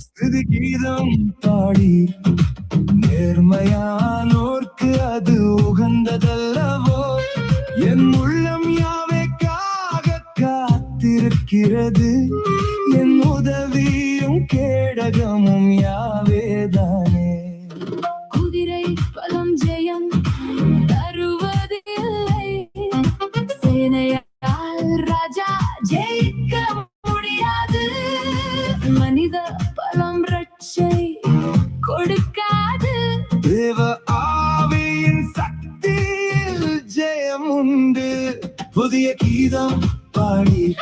ஸ்துதி கீதம் பாடீர். நேர்மையானோர்க்கு அது உகந்ததல்லவோ. என் உள்ளம் யாவைக்காக காத்திருக்கிறது. என் உதவியும் கேடகமும் யாவேதானே. குதிரை பலம் ஜெயம் தருவதில்லை. சேனையால் ராஜா ஜெயிக்க முடியாது. மனித பலம் ரட்சை கொடுக்காது. தேவ ஆவியின் சக்தியில் ஜெயம் உண்டு. புதிய கீதம் பாடீர்.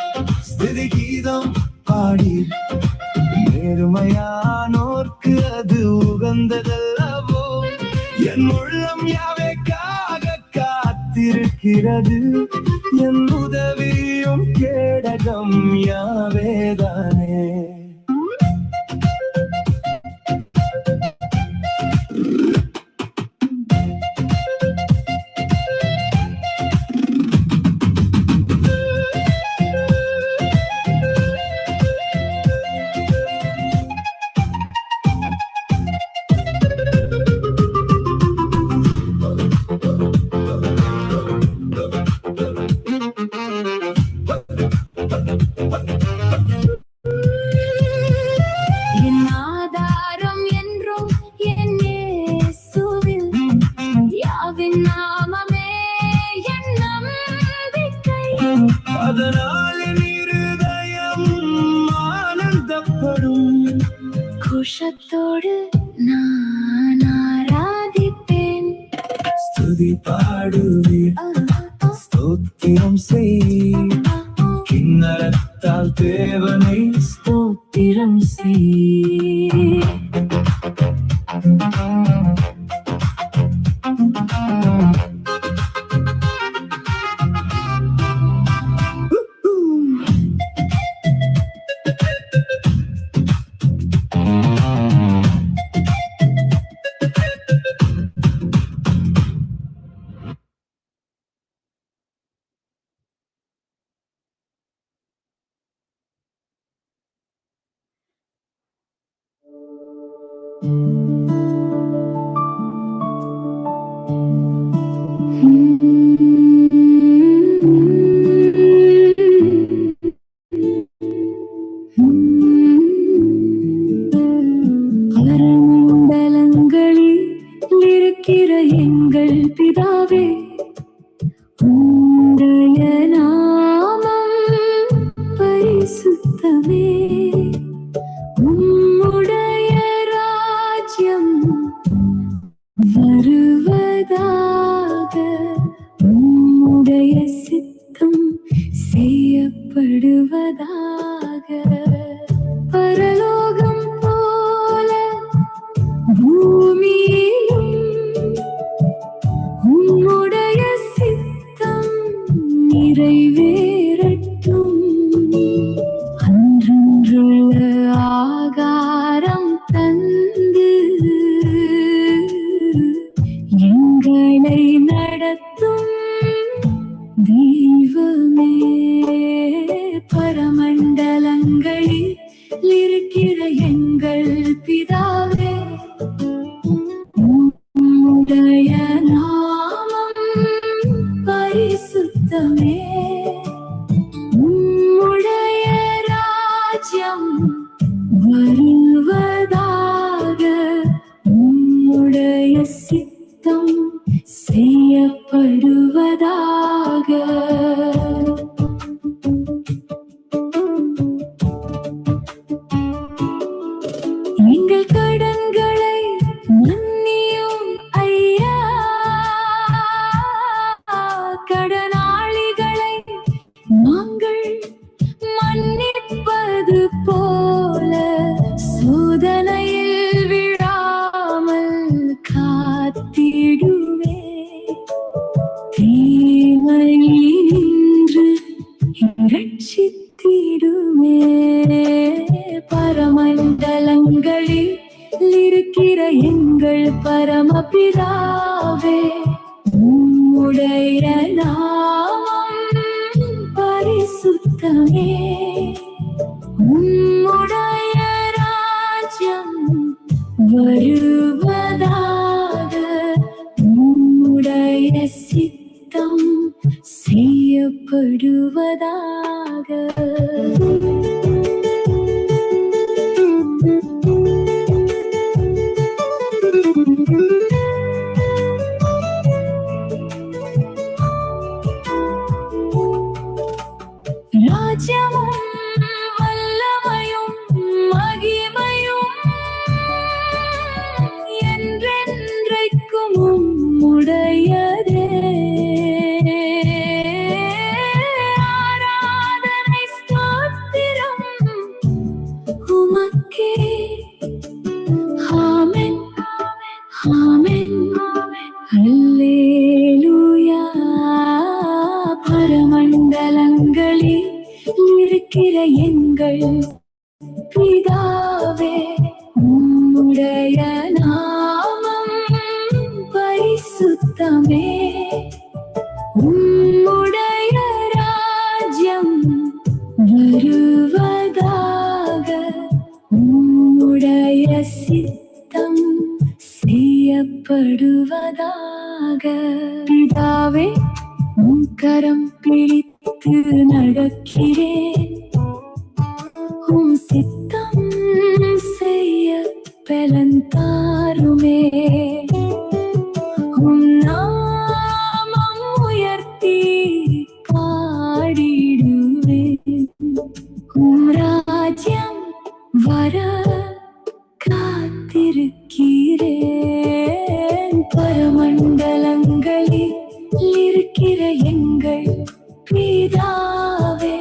ஸ்துதி கீதம் பாடீர். நேர்மையானோர்க்கு அது உகந்ததல்லவோ. என் உள்ளம் யாவைக்காக காத்திருக்கிறது. என் உதவியும் கேடகம் யாவேதானே. என் ஆதாரம் என்றும் என் இயேசுவில். யாவின் நாமமே என் நம்பிக்கை. அதனால் என் இருதயம் ஆனந்தப்படும். குஷத்தோடு நான் ஆராதிப்பேன். ஸ்துதி பாடுவீர். ஸ்தோத்திரம் செய். கிண்ணறத்தால் தேவனை ஸ்தோத்திரம் செய். மண்டலங்களில் இருக்கிற எங்கள் பிதாவே, உம்முடைய நாமம் பரிசுத்தமே. உம்முடைய ராஜ்யம் வருவதாக. உம்முடைய சித்தம் செய்யப்படுவதாக. பரலோகம் போல பூமியிலும் உம்முடைய சித்தம் நிறைவேறட்டும். அன்றன்றுள்ள ஆகாரம் தந்து எங்களை நடத்தும் தெய்வமே. பரமண்டலங்களில் இருக்கிற எங்கள் பிதாவே, உம்முடைய நாமம் பரிசுத்தமே. உம்முடைய ராஜ்யம் வருவதாக. உம்முடைய சித்தம் செய்யப்படுவதாக. எங்கள் கடன்களை மன்னியும் ஐயா. கடனாளிகளை நாங்கள் மன்னிப்பது போல சோதனையில் விழாமல் காத்திடுவே. தீமையினின்று ரட்சித்திடுமே. பரமண்டலங்களில் இருக்கிற எங்கள் பரமபிதாவே, உம்முடைய நாமம் பரிசுத்தமே. உம்முடைய ஆமென் ஆமென் அல்லேலூயா. பரமண்டலங்களில் இருக்கிற எங்கள் பிதாவே, உம்முடைய நாமம் பரிசுத்தமே. உம்முடைய ராஜ்யம் வருவதாக. உம்முடைய சித்தம் செய்யப்படுவதாக. பிதாவே, உம் கரம் பிடித்து நடக்கிறேன். உம் சித்தம் செய்ய பலன் தாருமே. உம் நாமம் உயர்த்தி பாடிடுவேன். உம் ராஜ்யம் வர காத்திருக்கிறேன். பரமண்டலங்களில் இருக்கிற எங்கள் பிதாவே,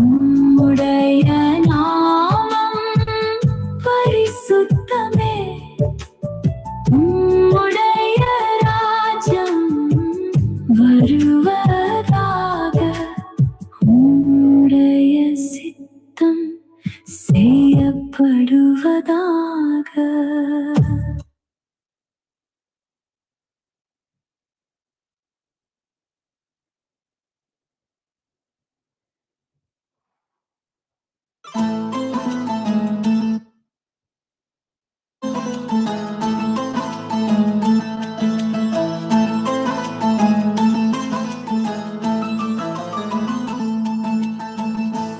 உம்முடைய நாமம் பரிசுத்தமே. உம்முடைய ராஜ்யம் வருவதாக. உம்முடைய சித்தம் செய்யப்படுவதாக.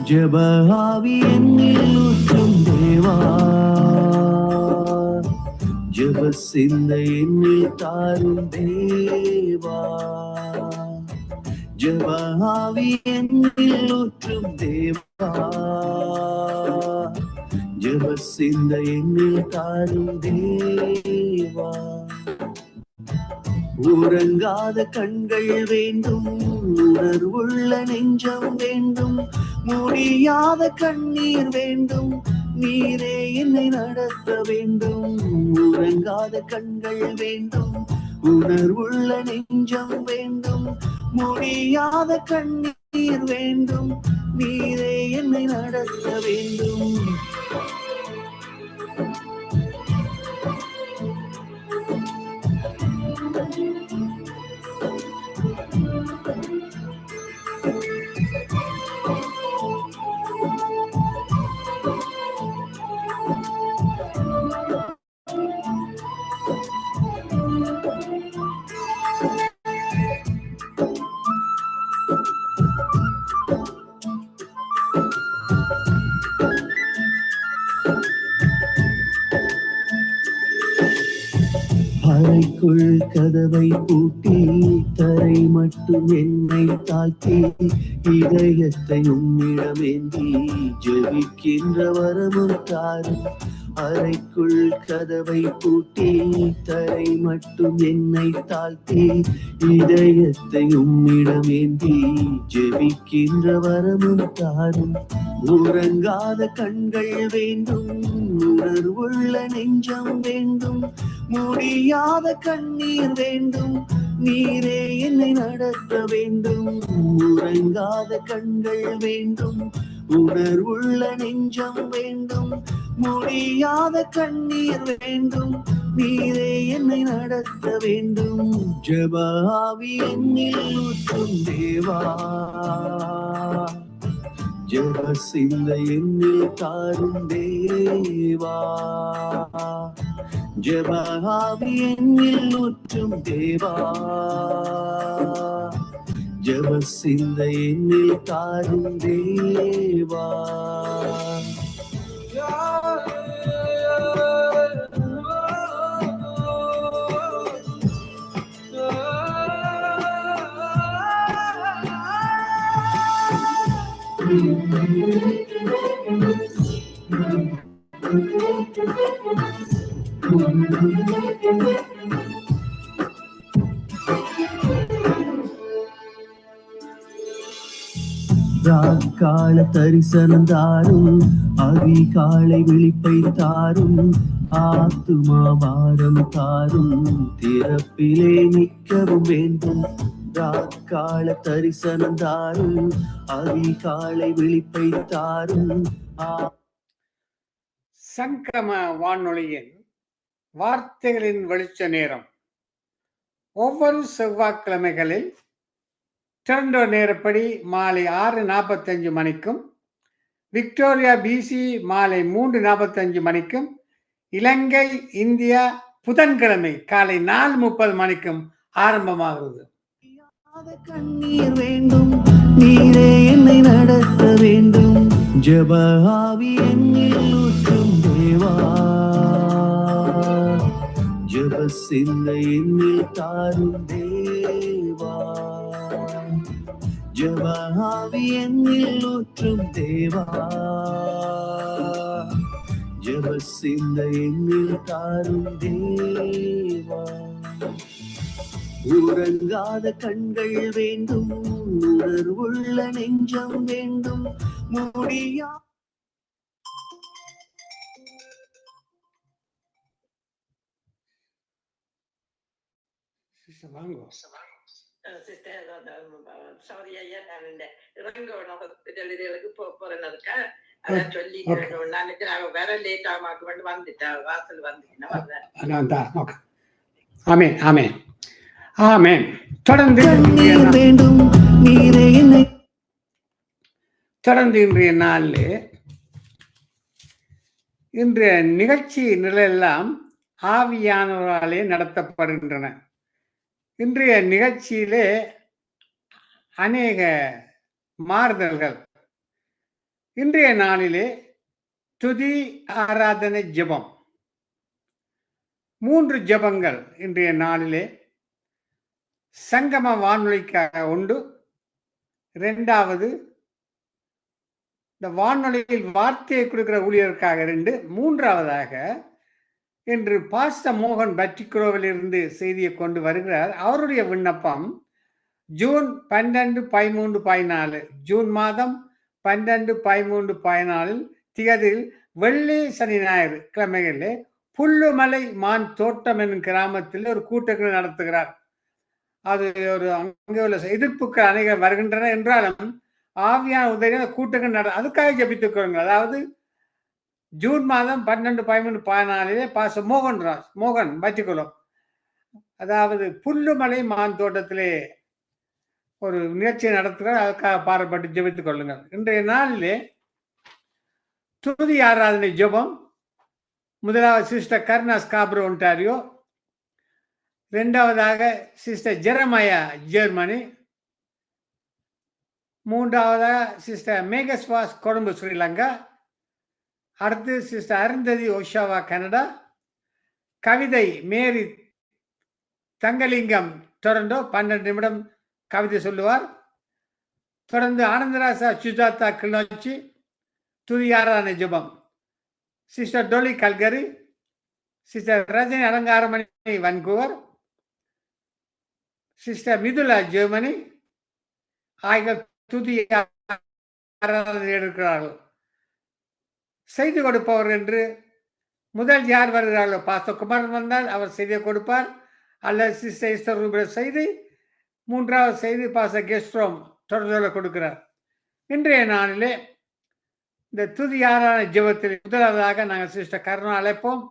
ஜெப ஆவி என்னில் ஊற்றும் தேவா, ஜெப சிந்தை என்னில் தாரும் தேவா. ஜெப ஆவி என்னில் ஊற்றும் தேவா, ஜெப சிந்தை என்னில் தாரும் தேவா. உறங்காத கண்கள் வேண்டும், உணர்வுள்ள நெஞ்சம் வேண்டும், முடியாத கண்ணீர் வேண்டும், நீரே என்னை நடத்த வேண்டும். உறங்காத கண்கள் வேண்டும், உணர்வுள்ள நெஞ்சம் வேண்டும், முடியாத கண்ணீர் வேண்டும், நீரே என்னை நடத்த வேண்டும். அறைக்குள் கதவை பூட்டி தரை மட்டும் என்னை தாழ்த்தி இதயத்தை உம்மிடமேந்தி ஜெபிக்கின்ற வரமும் தாரும். அறைக்குள் கதவை பூட்டி தரை மட்டும் என்னை தாழ்த்தி இதயத்தை உம்மிடமேந்தி ஜெபிக்கின்ற வரமும் தாரும். உறங்காத கண்கள் வேண்டும், உணர்வுள்ள நெஞ்சம் வேண்டும், முடியாத கண்ணீர் வேண்டும், நீரே என்னை நடத்த வேண்டும். உறங்காத கண்கள் வேண்டும், உணர்வுள்ள நெஞ்சம் வேண்டும், முடியாத கண்ணீர் வேண்டும், நீரே என்னை நடத்த வேண்டும். ஜெப ஆவி என்னில் ஊற்றும் தேவா, ஜெப சிந்தை என்னில் தாரும் தேவா. ஜெப ஆவி என்னில் ஊற்றும் தேவா, ஜெப சிந்தை என்னில் தாரும் தேவா. ராக்கால தரிசனம் தாரும், அதிகாலை விழிப்பை தாரும், ஆத்துமா பாரம் தாரும், திறப்பிலே நிற்கவும் வேண்டும். ராக்கால தரிசனம் தாரும், அதிகாலை விழிப்பை தாரும். சங்கம வானொலியின் வார்த்தைகளின் வெளிச்ச நேரம் ஒவ்வொரு செவ்வாய்க்கிழமைகளில் டொரண்டோ நேரப்படி மாலை 6:45 மணிக்கும், விக்டோரியா பிசி மாலை 3:45 மணிக்கும், இலங்கை இந்தியா புதன்கிழமை காலை 4:30 மணிக்கும் ஆரம்பமாகிறது. கண்ணீர் வேண்டும், நீரே என்னை நடத்த வேண்டும். ஜெப ஆவி என்னில் ஊற்றும் தேவா, ஜெப சிந்தை என்னில் தாரும் தேவா. ஜெப ஆவி என்னில் ஊற்றும் தேவா, ஜெப சிந்தை என்னில் தாரும் தேவா. உறங்காத கண்கள் வேண்டும், உணர்வுள்ள நெஞ்சம் வேண்டும். முடியா ஆமென் ஆமென் ஆமென். தொடர்ந்து இன்றைய நாளில் இன்றைய நிகழ்ச்சி நிலையெல்லாம் ஆவியானவராலே நடத்தப்படுகின்றன. இன்றைய நிகழ்ச்சியிலே அநேக மாறுதல்கள். இன்றைய நாளிலே துதி, ஆராதனை, ஜெபம், 3 ஜெபங்கள் இன்றைய நாளிலே சங்கம வானொலிக்காக உண்டு. 2வது இந்த வானொலியில் வார்த்தையை கொடுக்கிற ஊழியருக்காக 2. 3வதாக இன்று பாஸ்டர் மோகன் பட்டிக்குரோவிலிருந்து செய்தியை கொண்டு வருகிறார். அவருடைய விண்ணப்பம் ஜூன் 12, 13, 14 ஜூன் மாதம் 12, 13, 14 திகதியில் வெள்ளி, சனி, ஞாயிறு கிழமைகளிலே புல்லுமலை மான் தோட்டம் என்னும் கிராமத்தில் ஒரு கூட்டங்கள் நடத்துகிறார். அது ஒரு அங்கே உள்ள எதிர்ப்புகள் அநேக வருகின்றன என்றாலும் ஆவியான உதவி கூட்டங்கள் அதுக்காக ஜபித்துக் கொள்ளுங்கள். அதாவது ஜூன் மாதம் 12, 13, 14 பாஸ்டர் மோகன் பட்டிக்குளம், அதாவது புல்லுமலை மான் தோட்டத்திலே ஒரு நிகழ்ச்சியை நடத்துகிறார். அதுக்காக பாரப்பட்டு ஜெபித்துக் கொள்ளுங்கள். இன்றைய நாளிலே துதி ஆராதனை ஜெபம். முதலாவது சிஸ்டர் கர்னா ஸ்காப்ரோ, ஒன்டாரியோ. 2வதாக சிஸ்டர் ஜெரமயா, ஜெர்மனி. 3வதாக சிஸ்டர் மேகஸ்வாஸ், கொழும்பு, ஸ்ரீலங்கா. அடுத்து சிஸ்டர் அருந்ததி, ஒஷாவா, கனடா. கவிதை மேரி தங்கலிங்கம், டொரண்டோ. 12 நிமிடம் கவிதை சொல்லுவார். தொடர்ந்து ஆனந்தராசா, சுஜாதா, கிளிநொச்சி. துதி ஆராதனை ஜெபம் sister டொலி, Calgary. Sister Rajini Alangaramani, Vancouver. Sister Mithula, Germany. ஆகியோர் துதி ஆராதனை எடுக்கிறார்கள். செய்தி கொடுப்பவர் என்று முதல் யார் வருகிறார்களோ, பாஸ்டர் குமாரன் வந்தால் அவர் செய்தியை கொடுப்பார், அல்லது சிஸ்டர் ஈஸ்டர் ரூபி செய்தி. 3வது செய்தி பாஸ்டர் கெஸ்ட்ரோம் தொடர்ந்து கொடுக்கிறார். இன்றைய நாளிலே இந்த துதி ஆராதனை ஜெபத்தில் முதலாவதாக நாங்கள் சிஸ்டர் கருணா அழைப்போம்.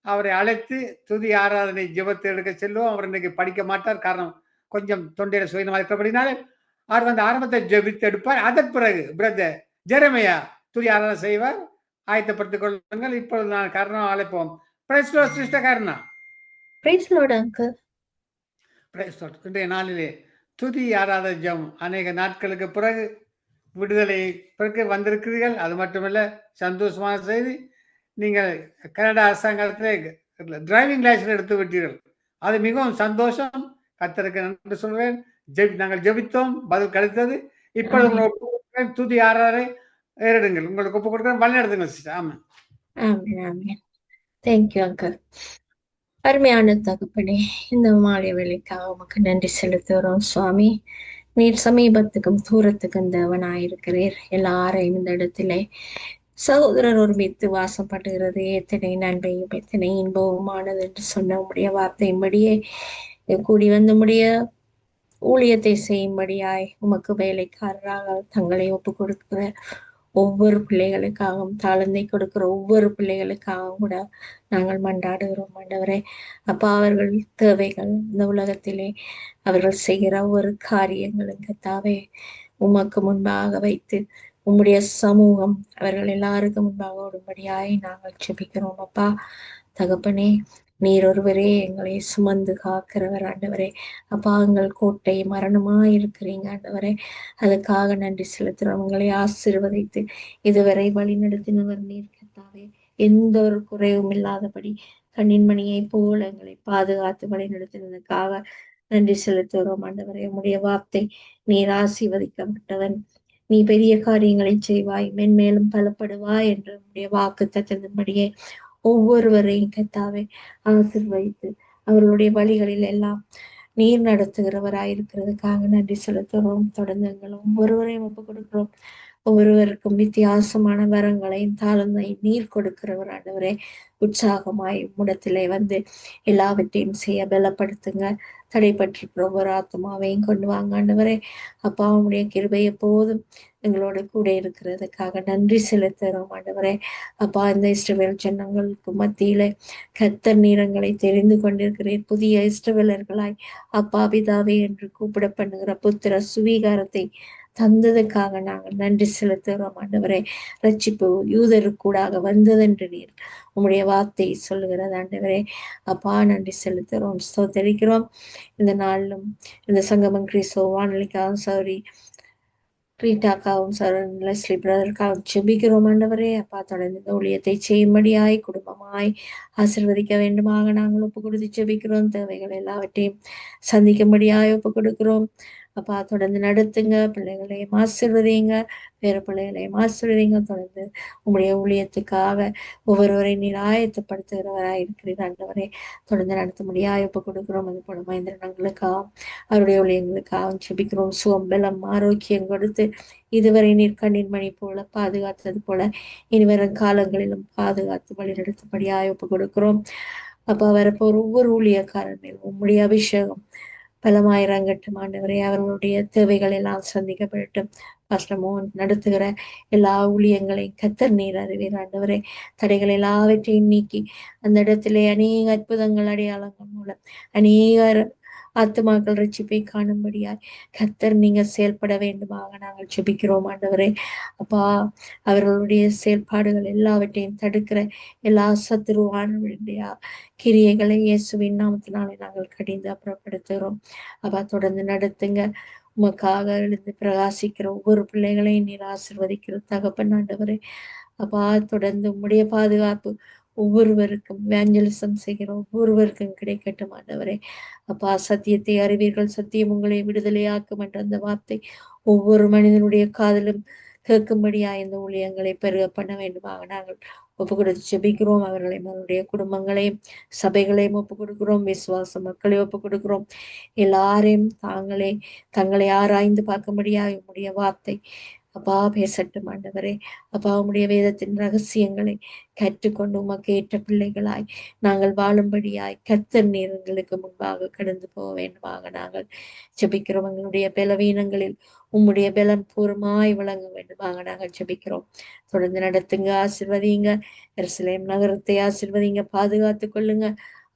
அவரை அழைத்து துதி ஆராதனை ஜெபத்தை எடுக்க செல்வோம். அவர் இன்னைக்கு படிக்க மாட்டார், காரணம் கொஞ்சம் தொண்டையில சுயமாக இருக்கிறபடினாலே அவர் வந்து ஆரம்பத்தை ஜெபித்து எடுப்பார். அதன் பிறகு பிரதர் ஜெரமையா துதி ஆராதனை செய்வார். ஆயத்தப்படுத்திக் கொள்ளுங்கள். இப்பொழுது நான் கருணா அழைப்போம். Praise Lord sister Karuna. Praise Lord uncle. Praise Lord. இன்றைய நாளிலே துதி ஆராதனை ஜெபம் அநேக நாட்களுக்கு பிறகு விடுதலை பிறகு வந்திருக்கிறீர்கள். அது மட்டுமல்ல, சந்தோஷமான செய்தி, நீங்கள் கனடா அரசாங்கத்திலே டிரைவிங் லைசன்ஸ் எடுத்து விட்டீர்கள். அது மிகவும் சந்தோஷம். கர்த்தருக்கு நன்றி சொல்வேன். நாங்கள் ஜெபித்தோம், பதில் கிடைத்தது. இப்பொழுது உங்களுக்கு துதி ஆராதனை ஏறிடுங்கள். உங்களுக்கு ஒப்பு கொடுக்க வழி நடத்துங்க சிஸ்டர். ஆமா, தேங்க்யூ அங்கிள். அருமையான தகப்பனே, இந்த மாலை வேலைக்காக உமக்கு நன்றி செலுத்துகிறோம் சுவாமி. நீர் சமீபத்துக்கும் தூரத்துக்கும் தேவனாயிருக்கிறீர். எல்லாரையும் இந்த இடத்திலே சகோதரர் ஒருமித்து வாசப்படுகிறது எத்தனை நன்மையும் எத்தனை இன்பவுமானது என்று சொன்ன உடைய வார்த்தையின்படியே கூடி வந்து உடைய ஊழியத்தை செய்யும்படியாய் உமக்கு வேலைக்காரராக தங்களை ஒப்பு கொடுக்கிற ஒவ்வொரு பிள்ளைகளுக்காகவும் தாழ்ந்தை கொடுக்கிற ஒவ்வொரு பிள்ளைகளுக்காகவும் கூட நாங்கள் மன்றாடுகிறோம் ஆண்டவரே. அப்பா, அவர்கள் தேவைகள் இந்த உலகத்திலே அவர்கள் செய்கிற ஒவ்வொரு காரியங்களும் கர்த்தாவே உமக்கு முன்பாக வைத்து உம்முடைய சமூகம் அவர்கள் எல்லாருக்கும் முன்பாக ஓடும்படியாய் நாங்கள் ஜெபிக்கிறோம் அப்பா. தகப்பனே, நீர் ஒருவரே எங்களை சுமந்து காக்கிறவர் ஆண்டவரே. அப்பா, எங்கள் கோட்டை மரணமாய் இருக்கிறீங்க ஆண்டவரே. அதுக்காக நன்றி செலுத்துறோம். உங்களை ஆசீர்வதித்து இதுவரை வழி நடத்தினவர் நீர் கர்த்தாவே. எந்த ஒரு குறைவும் இல்லாதபடி கண்ணின் மணியை போல எங்களை பாதுகாத்து வழி நடத்தினதுக்காக நன்றி செலுத்துகிறோம் ஆண்டவரே. உம்முடைய வார்த்தை, நீர் ஆசீர்வதிக்கப்பட்டவன், நீ பெரிய காரியங்களை செய்வாய், மென்மேலும் பலப்படுவாய் என்று உம்முடைய வாக்கு தத்ததின்படியே ஒவ்வொருவரையும் கர்த்தாவே ஆசீர்வதித்து அவர்களுடைய வழிகளில் எல்லாம் நீர் நடத்துகிறவராயிருக்கிறதுக்காக நன்றி செலுத்துகிறோம். தொடர்ந்து எங்கள் ஒவ்வொருவரையும் ஒப்புக் கொடுக்கிறோம். ஒவ்வொருவருக்கும் வித்தியாசமான வரங்களையும் தாளந்தையும் நீர் கொடுக்கிறவர் ஆண்டவரே. உற்சாகமாய் உம்மிடத்திலே வந்து எல்லாவற்றையும் செய்ய பலப்படுத்துங்க. தடைப்பட்டிருக்கிற ஒவ்வொரு ஆத்மாவையும் கொண்டு வாங்க ஆண்டவரே. அப்பா, உம்முடைய கிருபை எப்போதும் எங்களோட கூட இருக்கிறதுக்காக நன்றி செலுத்துகிறோம் ஆண்டவரே. அப்பா, இந்த இஸ்ரவேல் ஜனங்களுக்கு மத்தியில கர்த்தர் நீரங்களை தெரிந்து கொண்டிருக்கிறீர். புதிய இஸ்ரவேலர்களாய் அப்பா பிதாவே என்று கூப்பிட பண்ணுகிற புத்திர சுவீகாரத்தை தந்ததுக்காக நாங்கள் நன்றி செலுத்துகிறோம் ஆண்டவரே. ரட்சிப்பு யூதருக்கூடாக வந்ததென்று நீர் உம்முடைய வார்த்தை சொல்லுகிறது ஆண்டவரே. அப்பா, நன்றி செலுத்துகிறோம், ஸ்தோத்தரிக்கிறோம். இந்த நாளிலும் இந்த சங்கமம் கிறிஸ்தவ வானொலிக்காகவும் சௌரி ரீட்டாக்காவும் சரண் லெஸ்லி பிரதருக்காகவும் ஜெபிக்கிறோம் ஆண்டவரே. அப்பா, தொடர்ந்து இந்த ஊழியத்தை செய்யும்படியாய் குடும்பமாய் ஆசீர்வதிக்க வேண்டுமாக நாங்கள் ஒப்பு கொடுத்து ஜெபிக்கிறோம். தேவைகள் எல்லாவற்றையும் சந்திக்கும்படியாய் ஒப்பு கொடுக்கிறோம். அப்பா, தொடர்ந்து நடத்துங்க. பிள்ளைகளையும் ஆசீர்வதிங்க, வேற பிள்ளைகளையும் ஆசீர்வதிங்க. தொடர்ந்து உங்களுடைய ஊழியத்துக்காக ஒவ்வொருவரை நீர் ஆயத்தப்படுத்துகிறவராய் இருக்கிறீர் ஆண்டவரே. தொடர்ந்து நடத்த முடியாய் ஒப்பு கொடுக்கிறோம். அது போல மந்திரங்களுக்காகவும் அவருடைய ஊழியங்களுக்காகவும் ஜெபிக்கிறோம். சுகம் பலம் ஆரோக்கியம் கொடுத்து இதுவரை நீர் கண்ணின் மணி போல பாதுகாத்தது போல இனி வரும் காலங்களிலும் பாதுகாத்து வழி நடத்தபடியாய் ஒப்பு கொடுக்கிறோம். அப்பா, வரப்போர் ஒவ்வொரு ஊழியக்காரர் மேல் உம்முடைய அபிஷேகம் பலமாயிரங்கட்டும் ஆண்டவரே. அவர்களுடைய தேவைகள் எல்லாம் சந்திக்கப்படட்டும். பாஸ்டர் மோகன் நடத்துகிற எல்லா ஊழியங்களையும் கர்த்தர் நீர் அறிவீர் ஆண்டவரே. தடைகள் எல்லாவற்றையும் நீக்கி அந்த இடத்திலே அநேக அற்புதங்கள் அடையாளங்கள் மூலம் அநேக ஆத்துமாக்கள் ரட்சிப்பை காணும்படியாய் கர்த்தர் நீங்க செயல்பட வேண்டுமாக நாங்கள் ஜெபிக்கிறோம் ஆண்டவரே. அப்பா, அவர்களுடைய செயல்பாடுகள் எல்லாவற்றையும் தடுக்கிற எல்லா சத்துருவானுடைய கிரியைகளை இயேசுவின் நாமத்தினாலே நாங்கள் கடிந்து அப்புறப்படுத்துகிறோம். அப்பா, தொடர்ந்து நடத்துங்க. உமக்காக எழுந்து பிரகாசிக்கிற ஒவ்வொரு பிள்ளைகளையும் நீர் ஆசீர்வதிக்கிற தகப்பன் ஆண்டவரே. அப்பா, தொடர்ந்து உம்முடைய பாதுகாப்பு ஒவ்வொருவருக்கும் வேஞ்சலிசம் செய்கிற ஒவ்வொருவருக்கும் கிடைக்கட்டும் ஆண்டவரே. அப்பா, சத்தியத்தை அறிவீர்கள், சத்தியம் உங்களை விடுதலையாக்கும் என்ற அந்த வார்த்தை ஒவ்வொரு மனிதனுடைய காதலும் கேட்கும்படியா இந்த ஊழியங்களை பெருக பண்ண வேண்டுமாக நாங்கள் ஒப்பு கொடுத்து ஜெபிக்கிறோம். அவர்களையும் அவருடைய குடும்பங்களையும் சபைகளையும் ஒப்பு கொடுக்கிறோம். விசுவாச மக்களை ஒப்பு கொடுக்கிறோம். எல்லாரையும் தங்களை ஆராய்ந்து பார்க்கும்படியா உம்முடைய வார்த்தை அப்பா பேசட்டும் ஆண்டவரே. அப்பா, உம்முடைய வேதத்தின் ரகசியங்களை கற்றுக்கொண்டு உமக்கு ஏற்ற பிள்ளைகளாய் நாங்கள் வாழும்படியாய் கர்த்தர் நீர் எங்களுக்கு முன்பாக கடந்து போக வேண்டுமாக நாங்கள் ஜெபிக்கிறோம். எங்களுடைய பலவீனங்களில் உம்முடைய பலம் பூர்வமாய் விளங்க வேண்டுமாக நாங்கள் ஜெபிக்கிறோம். தொடர்ந்து நடத்துங்க, ஆசீர்வதிங்க. எருசலேம் நகரத்தை ஆசீர்வதிங்க, பாதுகாத்து கொள்ளுங்க.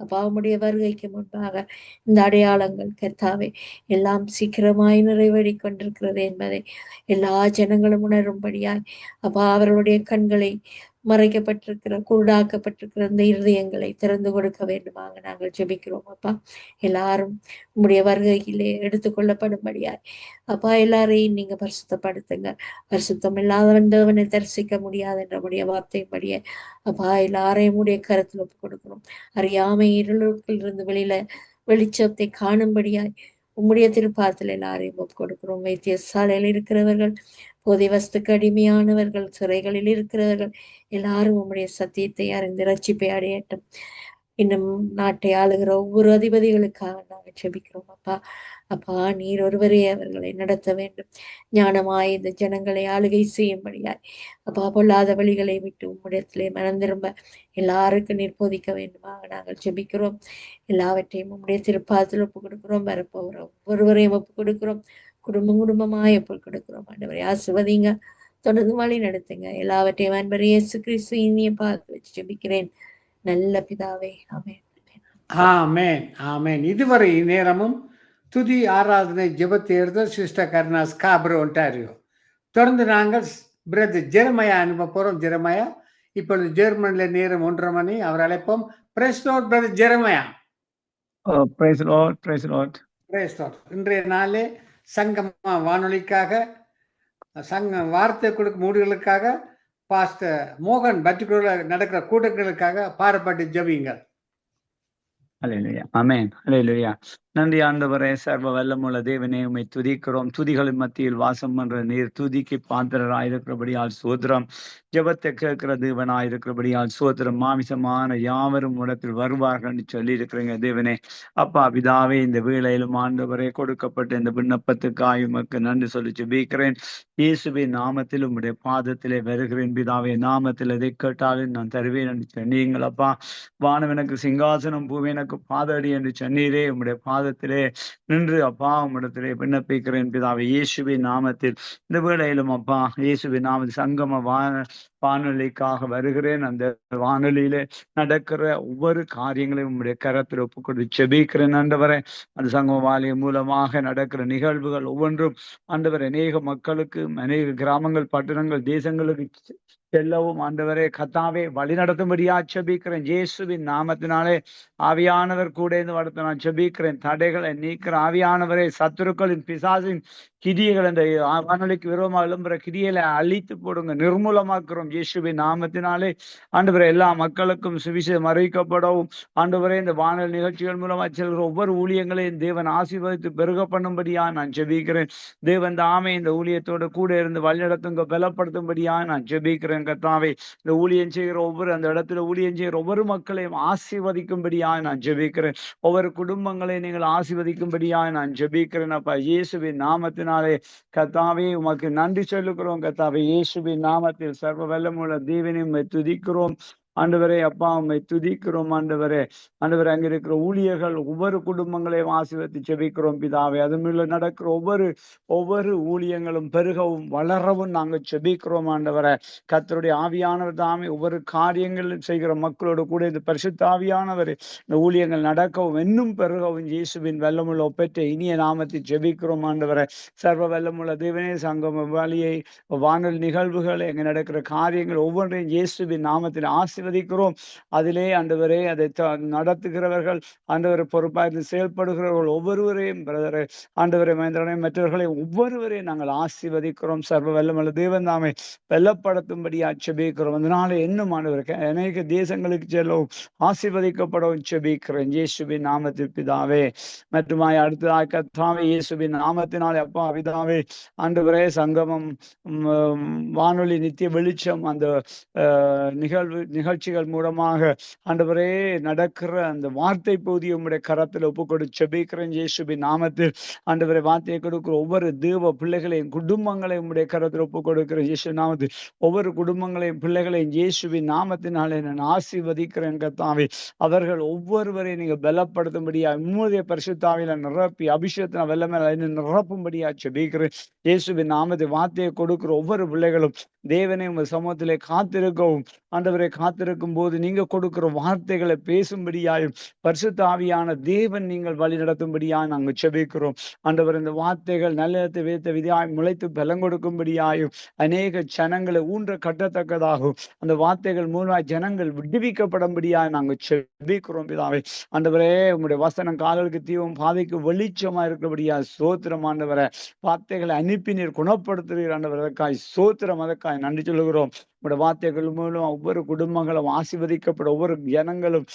அப்பா, உம்முடைய வருகைக்கு முன்பாக இந்த அடையாளங்கள் கர்த்தாவே எல்லாம் சீக்கிரமாய் நிறைவேறி கொண்டிருக்கிறது என்பதை எல்லா ஜனங்களும் உணரும்படியாய் அப்பா, அவர்களுடைய கண்களை மறைக்கப்பட்டிருக்கிற குருடாக்கப்பட்டிருக்கிற இந்த இருதயங்களை திறந்து கொடுக்க வேண்டுமாக நாங்கள் ஜெபிக்கிறோம். அப்பா, எல்லாரும் உம்முடைய வருகையிலே எடுத்துக்கொள்ளப்படும்படியாய் அப்பா எல்லாரையும் நீங்க பரிசுத்தப்படுத்துங்க. பரிசுத்தம் இல்லாதவன் தேவனை தரிசிக்க முடியாது என்றபடிய வார்த்தைப்படியே அப்பா எல்லாரையும் உடைய கருத்தில் ஒப்பு கொடுக்கணும். அறியாமை இருளுக்குள் இருந்து வெளிச்சத்தை காணும்படியாய் உம்முடைய திருப்பாதத்தில் எல்லாரையும் ஒப்பு கொடுக்கிறோம். வைத்தியசாலையில் இருக்கிறவர்கள், போதை வஸ்துக்கு அடிமையானவர்கள், சிறைகளில் இருக்கிறவர்கள் எல்லாரும் உம்முடைய சத்தியத்தை அறிந்து ரட்சிப்பை அடையட்டும். இன்னும் நாட்டை ஆளுகிற ஒவ்வொரு அதிபதிகளுக்காக நாங்கள் ஜெபிக்கிறோம். அப்பா, அப்பா நீர் ஒருவரே அவர்களை நடத்த வேண்டும். ஞானமாய் இந்த ஜனங்களை ஆளுகை செய்யும்படியாய் அப்பா பொல்லாத வழிகளை விட்டு உம்மிடத்திலே மனம் திரும்ப எல்லாருக்கும் நீர் போதிக்க வேண்டுமாக நாங்கள் ஜெபிக்கிறோம். எல்லாவற்றையும் உம்முடைய திருப்பாதத்தில் ஒப்புக் கொடுக்கிறோம். வரப்போகிற ஒவ்வொருவரையும் ஒப்புக் கொடுக்கிறோம். குடும்பம் குடும்பமாய் ஒப்புக் கொடுக்கிறோம். ஆண்டவரை ஆசிர்வதிங்க, தொடர்ந்து வழி நடத்துங்க. எல்லாவற்றையும் அன்பரே இயேசு கிறிஸ்து இனிய பார்த்து வச்சு ஜெபிக்கிறேன் நல்ல பிதாவே. ஆமென். ஆமென் ஆமென். இதுவரை நேரமும் துதி ஆராதனை ஜெபத்தை எடுத்த சிஸ்டர் கருணா ஸ்காப்ரோ ஒன்டாரியோ. தொடர்ந்து நாங்கள் பிரதர் ஜெரமையா அனுப்ப போறோம். ஜெரமையா இப்பொழுது ஜெர்மனில நேரம் 1:30 மணி. அவர் அழைப்போம். Praise Lord brother Jeremiah. Praise Lord, praise Lord. Praise Lord. இன்றைய நாளே சங்கமா வானொலிக்காக சங்க வார்த்தை கொடுக்கும் மூடுகளுக்காக பாஸ்டர் மோகன் பட்டிக்குள்ள நடக்கிற கூட்டங்களுக்காக பாரப்பட்டு ஜெபியுங்கள். அல்லேலூயா, ஆமென், அல்லேலூயா. நன்றி ஆண்டவரே, சர்வ வல்லமுள்ள தேவனே, உம்மை துதிக்கிறோம். துதிகளின் மத்தியில் வாசம் பண்ற நீர் துதிக்கு பாத்திரராயிருக்கிறபடியால் சோத்திரம். ஜெபத்தை கேட்கிற தேவனாயிருக்கிறபடியால் சோத்திரம். மாமிசமான யாவரும் இடத்தில் வருவார்கள் என்று சொல்லி இருக்கிறீங்க தேவனே. அப்பா பிதாவே, இந்த வேளையிலும் ஆண்டவரே கொடுக்கப்பட்ட இந்த விண்ணப்பத்துக்காய் உமக்கு நன்றி சொல்லி ஜெபிக்கிறேன். இயேசுவின் நாமத்தில் உம்முடைய பாதத்திலே வருகிறேன் பிதாவே. நாமத்தில் எதை கேட்டாலும் நான் தருவேன் என்று சொன்னீங்கள் அப்பா. வானம் எனக்கு சிங்காசனம், பூமி எனக்கு பாதடி என்று சொன்னீரே. உம்முடைய பாதத்திலே நின்று அப்பா உம்மிடத்திலே விண்ணப்பிக்கிறேன் பிதாவே, இயேசுவின் நாமத்தில். இந்த வேளையிலும் அப்பா இயேசுவின் நாமத்தில் சங்கம வானொலிக்காக வருகிறேன். அந்த வானொலியிலே நடக்கிற ஒவ்வொரு காரியங்களையும் உம்முடைய கரத்தில் ஒப்புக்கொண்டு ஜெபிக்கிறேன் ஆண்டவரே. அந்த சங்கம வானொலி மூலமாக நடக்கிற நிகழ்வுகள் ஒவ்வொன்றும் ஆண்டவரே அநேக மக்களுக்கு, அநேக கிராமங்கள், பட்டணங்கள், தேசங்களுக்கு செல்லவும் ஆண்டவரே கத்தாவே வழி நடத்தும்படியா ஜெபிக்கிறேன் இயேசுவின் நாமத்தினாலே. ஆவியானவர் கூட இருந்து வளர்த்து நான் ஜெபிக்கிறேன். தடைகளை நீக்கிற ஆவியானவரே, சத்துருக்களின் பிசாசின் கிரியைகள், இந்த வானொலிக்கு விரோதமாக எழும்புற கிரியைகளை அழித்து போடுங்க, நிர்மூலமாக்குறோம் இயேசுவின் நாமத்தினாலே. ஆண்டவரே எல்லா மக்களுக்கும் சுவிசேஷம் அறிவிக்கப்படவும் ஆண்டவரே இந்த வானொலி நிகழ்ச்சிகள் மூலமாக செல்கிற ஒவ்வொரு ஊழியங்களையும் தேவன் ஆசீர்வதித்து பெருக பண்ணும்படியா நான் ஜெபிக்கிறேன். தேவன் தாமே இந்த ஊழியத்தோடு கூட இருந்து வழிநடத்துங்க, பலப்படுத்தும்படியா நான் ஜெபிக்கிறேன் கர்த்தாவே. இந்த ஊழியம் செய்கிற ஒவ்வொரு அந்த இடத்துல ஊழியம் செய்கிற ஒவ்வொரு மக்களையும் ஆசீர்வதிக்கும்படியா நான் ஜெபிக்கிறேன். ஒவ்வொரு குடும்பங்களையும் நீங்கள் ஆசீர்வதிக்கும்படியா நான் ஜெபிக்கிறேன் அப்பா இயேசுவின் நாமத்தினாலே. கர்த்தாவே உமக்கு நன்றி சொல்லுகிறோம் கர்த்தாவே, இயேசுவின் நாமத்தில். சர்வ வல்லமுள்ள தேவனை உம்மை துதிக்கிறோம் ஆண்டவரே. அப்பா உம்மை துதிக்கிறோம் ஆண்டவரே. ஆண்டவரே அங்க இருக்கிற ஊழியர்கள் ஒவ்வொரு குடும்பங்களையும் ஆசீர்வதித்து ஜெபிக்கிறோம் பிதாவே. அது மேல நடக்கிற ஒவ்வொரு ஊழியங்களும் பெருகவும் வளரவும் நாங்கள் ஜெபிக்கிறோம் ஆண்டவரே. கர்த்தருடைய ஆவியானவர் தாமே ஒவ்வொரு காரியங்களும் செய்கிற மக்களோடு கூட இந்த பரிசுத்த ஆவியானவர் இந்த ஊழியங்கள் நடக்கவும் இன்னும் பெருகவும் இயேசுவின் வல்லமுள்ள ஒப்பற்ற இனிய நாமத்தில் ஜெபிக்கிறோம் ஆண்டவரே. சர்வ வல்லமுள்ள தேவனே, சங்கம வழியை வானொலி நிகழ்வுகள் எங்க நடக்கிற காரியங்கள் ஒவ்வொன்றையும் இயேசுவின் நாமத்தில் ஆசீர்வதிக்கிறோம். அதிலே ஆண்டவரே அதை நடத்துகிறவர்கள், ஆண்டவரை பொறுப்பாக செயல்படுகிறவர்கள் ஒவ்வொருவரையும் பிரதரை ஆண்டவரை மகேந்திரனை மற்றவர்களை ஒவ்வொருவரையும் நாங்கள் ஆசீர்வதிக்கிறோம். சர்வ வல்லமுள்ள தேவன் தாமே வெல்லப்படுத்தும்படி ஜெபிக்கிறோம். அதனால இன்னும் ஆண்டவருக்கு அநேக தேசங்களுக்கு செல்லவும் ஆசீர்வதிக்கப்படவும் ஜெபிக்கிறேன் இயேசுவின் நாமத்தில் பிதாவே. மற்றுமாய் அடுத்ததாக கர்த்தாவே இயேசுவின் நாமத்தினாலே அப்பா பிதாவே ஆண்டவரே சங்கமம் வானொலி நித்திய வெளிச்சம் அந்த நிகழ்ச்சிகள் மூலமாக ஆண்டவரே நடக்கிற அந்த வார்த்தை பகுதியை உம்முடைய கரத்தில் ஒப்புக்கொடு ஜெபிக்கிறேன் இயேசுவின் நாமத்தில். ஆண்டவரை வார்த்தையை கொடுக்கிற ஒவ்வொரு தேவ பிள்ளைகளையும் குடும்பங்களையும் உம்முடைய கரத்தில் ஒப்புக் கொடுக்கிறேன் இயேசு நாமத்தில். ஒவ்வொரு குடும்பங்களையும் பிள்ளைகளையும் இயேசுவின் நாமத்தினாலே நான் ஆசீர்வதிக்கிறேன் கர்த்தாவே. அவர்கள் ஒவ்வொருவரையும் நீங்க பலப்படுத்தும்படியா உம்முடைய பரிசுத்தாவில நிரப்பி அபிஷேகத்தின வல்லமையில நிரப்பும்படியா ஜெபிக்கிறேன் இயேசுவின் நாமத்தில். வார்த்தையை கொடுக்கிற ஒவ்வொரு பிள்ளைகளும் தேவனை உங்கள் சமூகத்திலே காத்திருக்கவும் ஆண்டவரை காத்திருக்கும் போது நீங்க கொடுக்கிற வார்த்தைகளை பேசும்படியாயும் பரிசுத்த ஆவியான தேவன் நீங்கள் வழி நடத்தும்படியாய் நாங்கள் ஜெபிக்கிறோம் ஆண்டவர். இந்த வார்த்தைகள் நல்லத்தை வைத்த விதியாய் முளைத்து பலம் கொடுக்கும்படியாயும் அநேக ஜனங்களை ஊன்ற கட்டத்தக்கதாகும் அந்த வார்த்தைகள் மூலமாய் ஜனங்கள் விடுவிக்கப்படும்படியாய் நாங்கள் ஜெபிக்கிறோம் பிதாவே. ஆண்டவரே உங்களுடைய வசனம் கால்களுக்கு தீபம் பாதைக்கு வெளிச்சமா இருக்கிறபடியா ஸ்தோத்திரம் ஆண்டவரே. வார்த்தைகளை அனுப்பி நீர் குணப்படுத்துகிறீர் ஆண்டவர், அதற்காய் ஸ்தோத்திரம், அதற்காய் நன்றி சொல்லுகிறோம். உங்களுடைய வார்த்தைகள் மூலம் ஒவ்வொரு குடும்பங்களும் ஆசீர்வதிக்கப்பட, ஒவ்வொரு ஜனங்களும்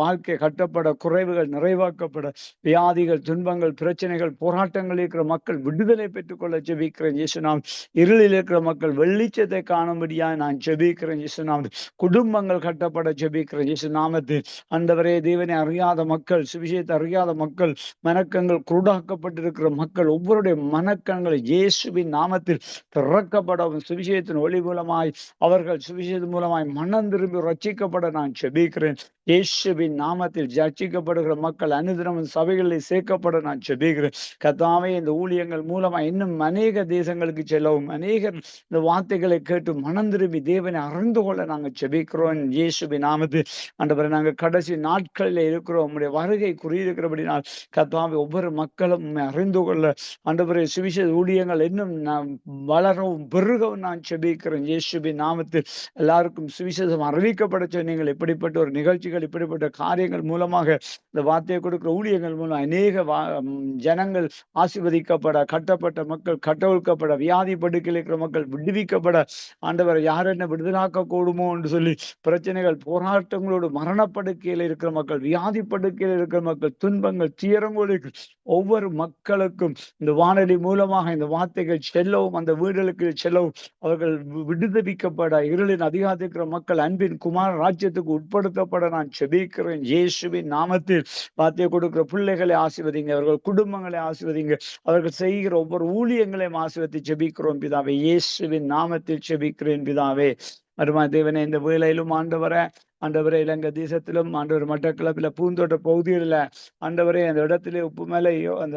வாழ்க்கை கட்டப்பட, குறைவுகள் நிறைவாக்கப்பட, வியாதிகள், துன்பங்கள், பிரச்சனைகள், போராட்டங்கள் இருக்கிற மக்கள் விடுதலை பெற்றுக்கொள்ள ஜெபிக்கிறேன் இயேசுநாமம். இருளில் இருக்கிற மக்கள் வெளிச்சத்தை காணும்படியா நான் ஜெபிக்கிறேன் இயேசுநாமம். குடும்பங்கள் கட்டப்பட ஜெபிக்கிறேன் இயேசுநாமத்தில். ஆண்டவரே, தேவனை அறியாத மக்கள், சுவிசேஷத்தை அறியாத மக்கள், மனக்கங்கள் குருடாக்கப்பட்டிருக்கிற மக்கள் ஒவ்வொருடைய மனக்கங்களை இயேசுவின் நாமத்தில் திறக்கப்படவும், சுவிசேஷத்தின் ஒளி மூலமாய் அவர்கள் சுவிசேஷத்தின் மூலமாய் மனம் திரும்பி ரட்சிக்கப்பட நான் ஜெபிக்கிறேன் இயேசுவின் நாமத்தில். ரட்சிக்கப்படுகிற மக்கள் அனுதினமும் சபைகளில் சேர்க்கப்பட நான் ஜெபிக்கிறேன் கர்த்தாவே. இந்த ஊழியங்கள் மூலமா இன்னும் அநேக தேசங்களுக்கு செல்லவும், அநேகர் இந்த வார்த்தைகளை கேட்டு மனம் திரும்பி தேவனை அறிந்து கொள்ள நாங்கள் ஜெபிக்கிறோம் இயேசுவின் நாமத்தில். ஆண்டவரே, நாங்கள் கடைசி நாட்களில் இருக்கிறோம். உம்முடைய வருகை குறியிருக்கிறபடினால் கர்த்தாவே, ஒவ்வொரு மக்களும் அறிந்து கொள்ள ஆண்டவரே, சுவிசேஷ ஊழியங்கள் இன்னும் வளரவும் பெருகவும் நான் ஜெபிக்கிறேன் இயேசுவின் நாமத்தில். எல்லாருக்கும் சுவிசேஷம் அறிவிக்கப்பட சொன்னீங்கள். இப்படிப்பட்ட ஒரு நிகழ்ச்சிகள், இப்படிப்பட்ட காரியங்கள் மூலமாக, இந்த வார்த்தையை கொடுக்கிற ஊழியங்கள் மூலம் அநேக ஜனங்கள் ஆசீர்வதிக்கப்பட, கட்டப்பட்ட மக்கள் கட்டவிழ்க்கப்பட, வியாதி படுக்கையில் இருக்கிற மக்கள் விடுவிக்கப்பட, ஆண்டவர் யார் என்ன விடுதலாக்க கூடுமோ என்று சொல்லி பிரச்சனைகள், போராட்டங்களோடு மரணப்படுக்கையில் இருக்கிற மக்கள், வியாதி படுக்கையில் இருக்கிற மக்கள், துன்பங்கள், துயரங்களுக்கு ஒவ்வொரு மக்களுக்கும் இந்த வானொலி மூலமாக இந்த வார்த்தைகள் செல்லவும், அந்த வீடுகளுக்கு செல்லவும், அவர்கள் விடுதவிக்கப்பட, இருளின் அதிகாரத்தில் இருக்கிற மக்கள் அன்பின் குமார ராஜ்யத்துக்கு உட்படுத்தப்பட நான் ஜெபிக்கிறேன் இயேசுவின் நாமத்தில். வார்த்தையை கொடுக்கிற பிள்ளைகளை ஆசீர்வதிங்க, அவர்கள் குடும்பங்களை ஆசீர்வதிங்க, அவர்கள் செய்கிற ஒவ்வொரு ஊழியங்களையும் ஆசீர்வதித்து ஜெபிக்கிறோம் பிதாவே. இயேசுவின் நாமத்தில் ஜெபிக்கிறேன் பிதாவே. அருமா தேவனே, இந்த வேளையிலும் ஆண்டவரே, இலங்கை தேசத்திலும் ஆண்டவர் மட்டக்களப்பில் பூந்தோட்ட பகுதிகளில் ஆண்டவரே, அந்த இடத்திலே உப்பு மேலையோ அந்த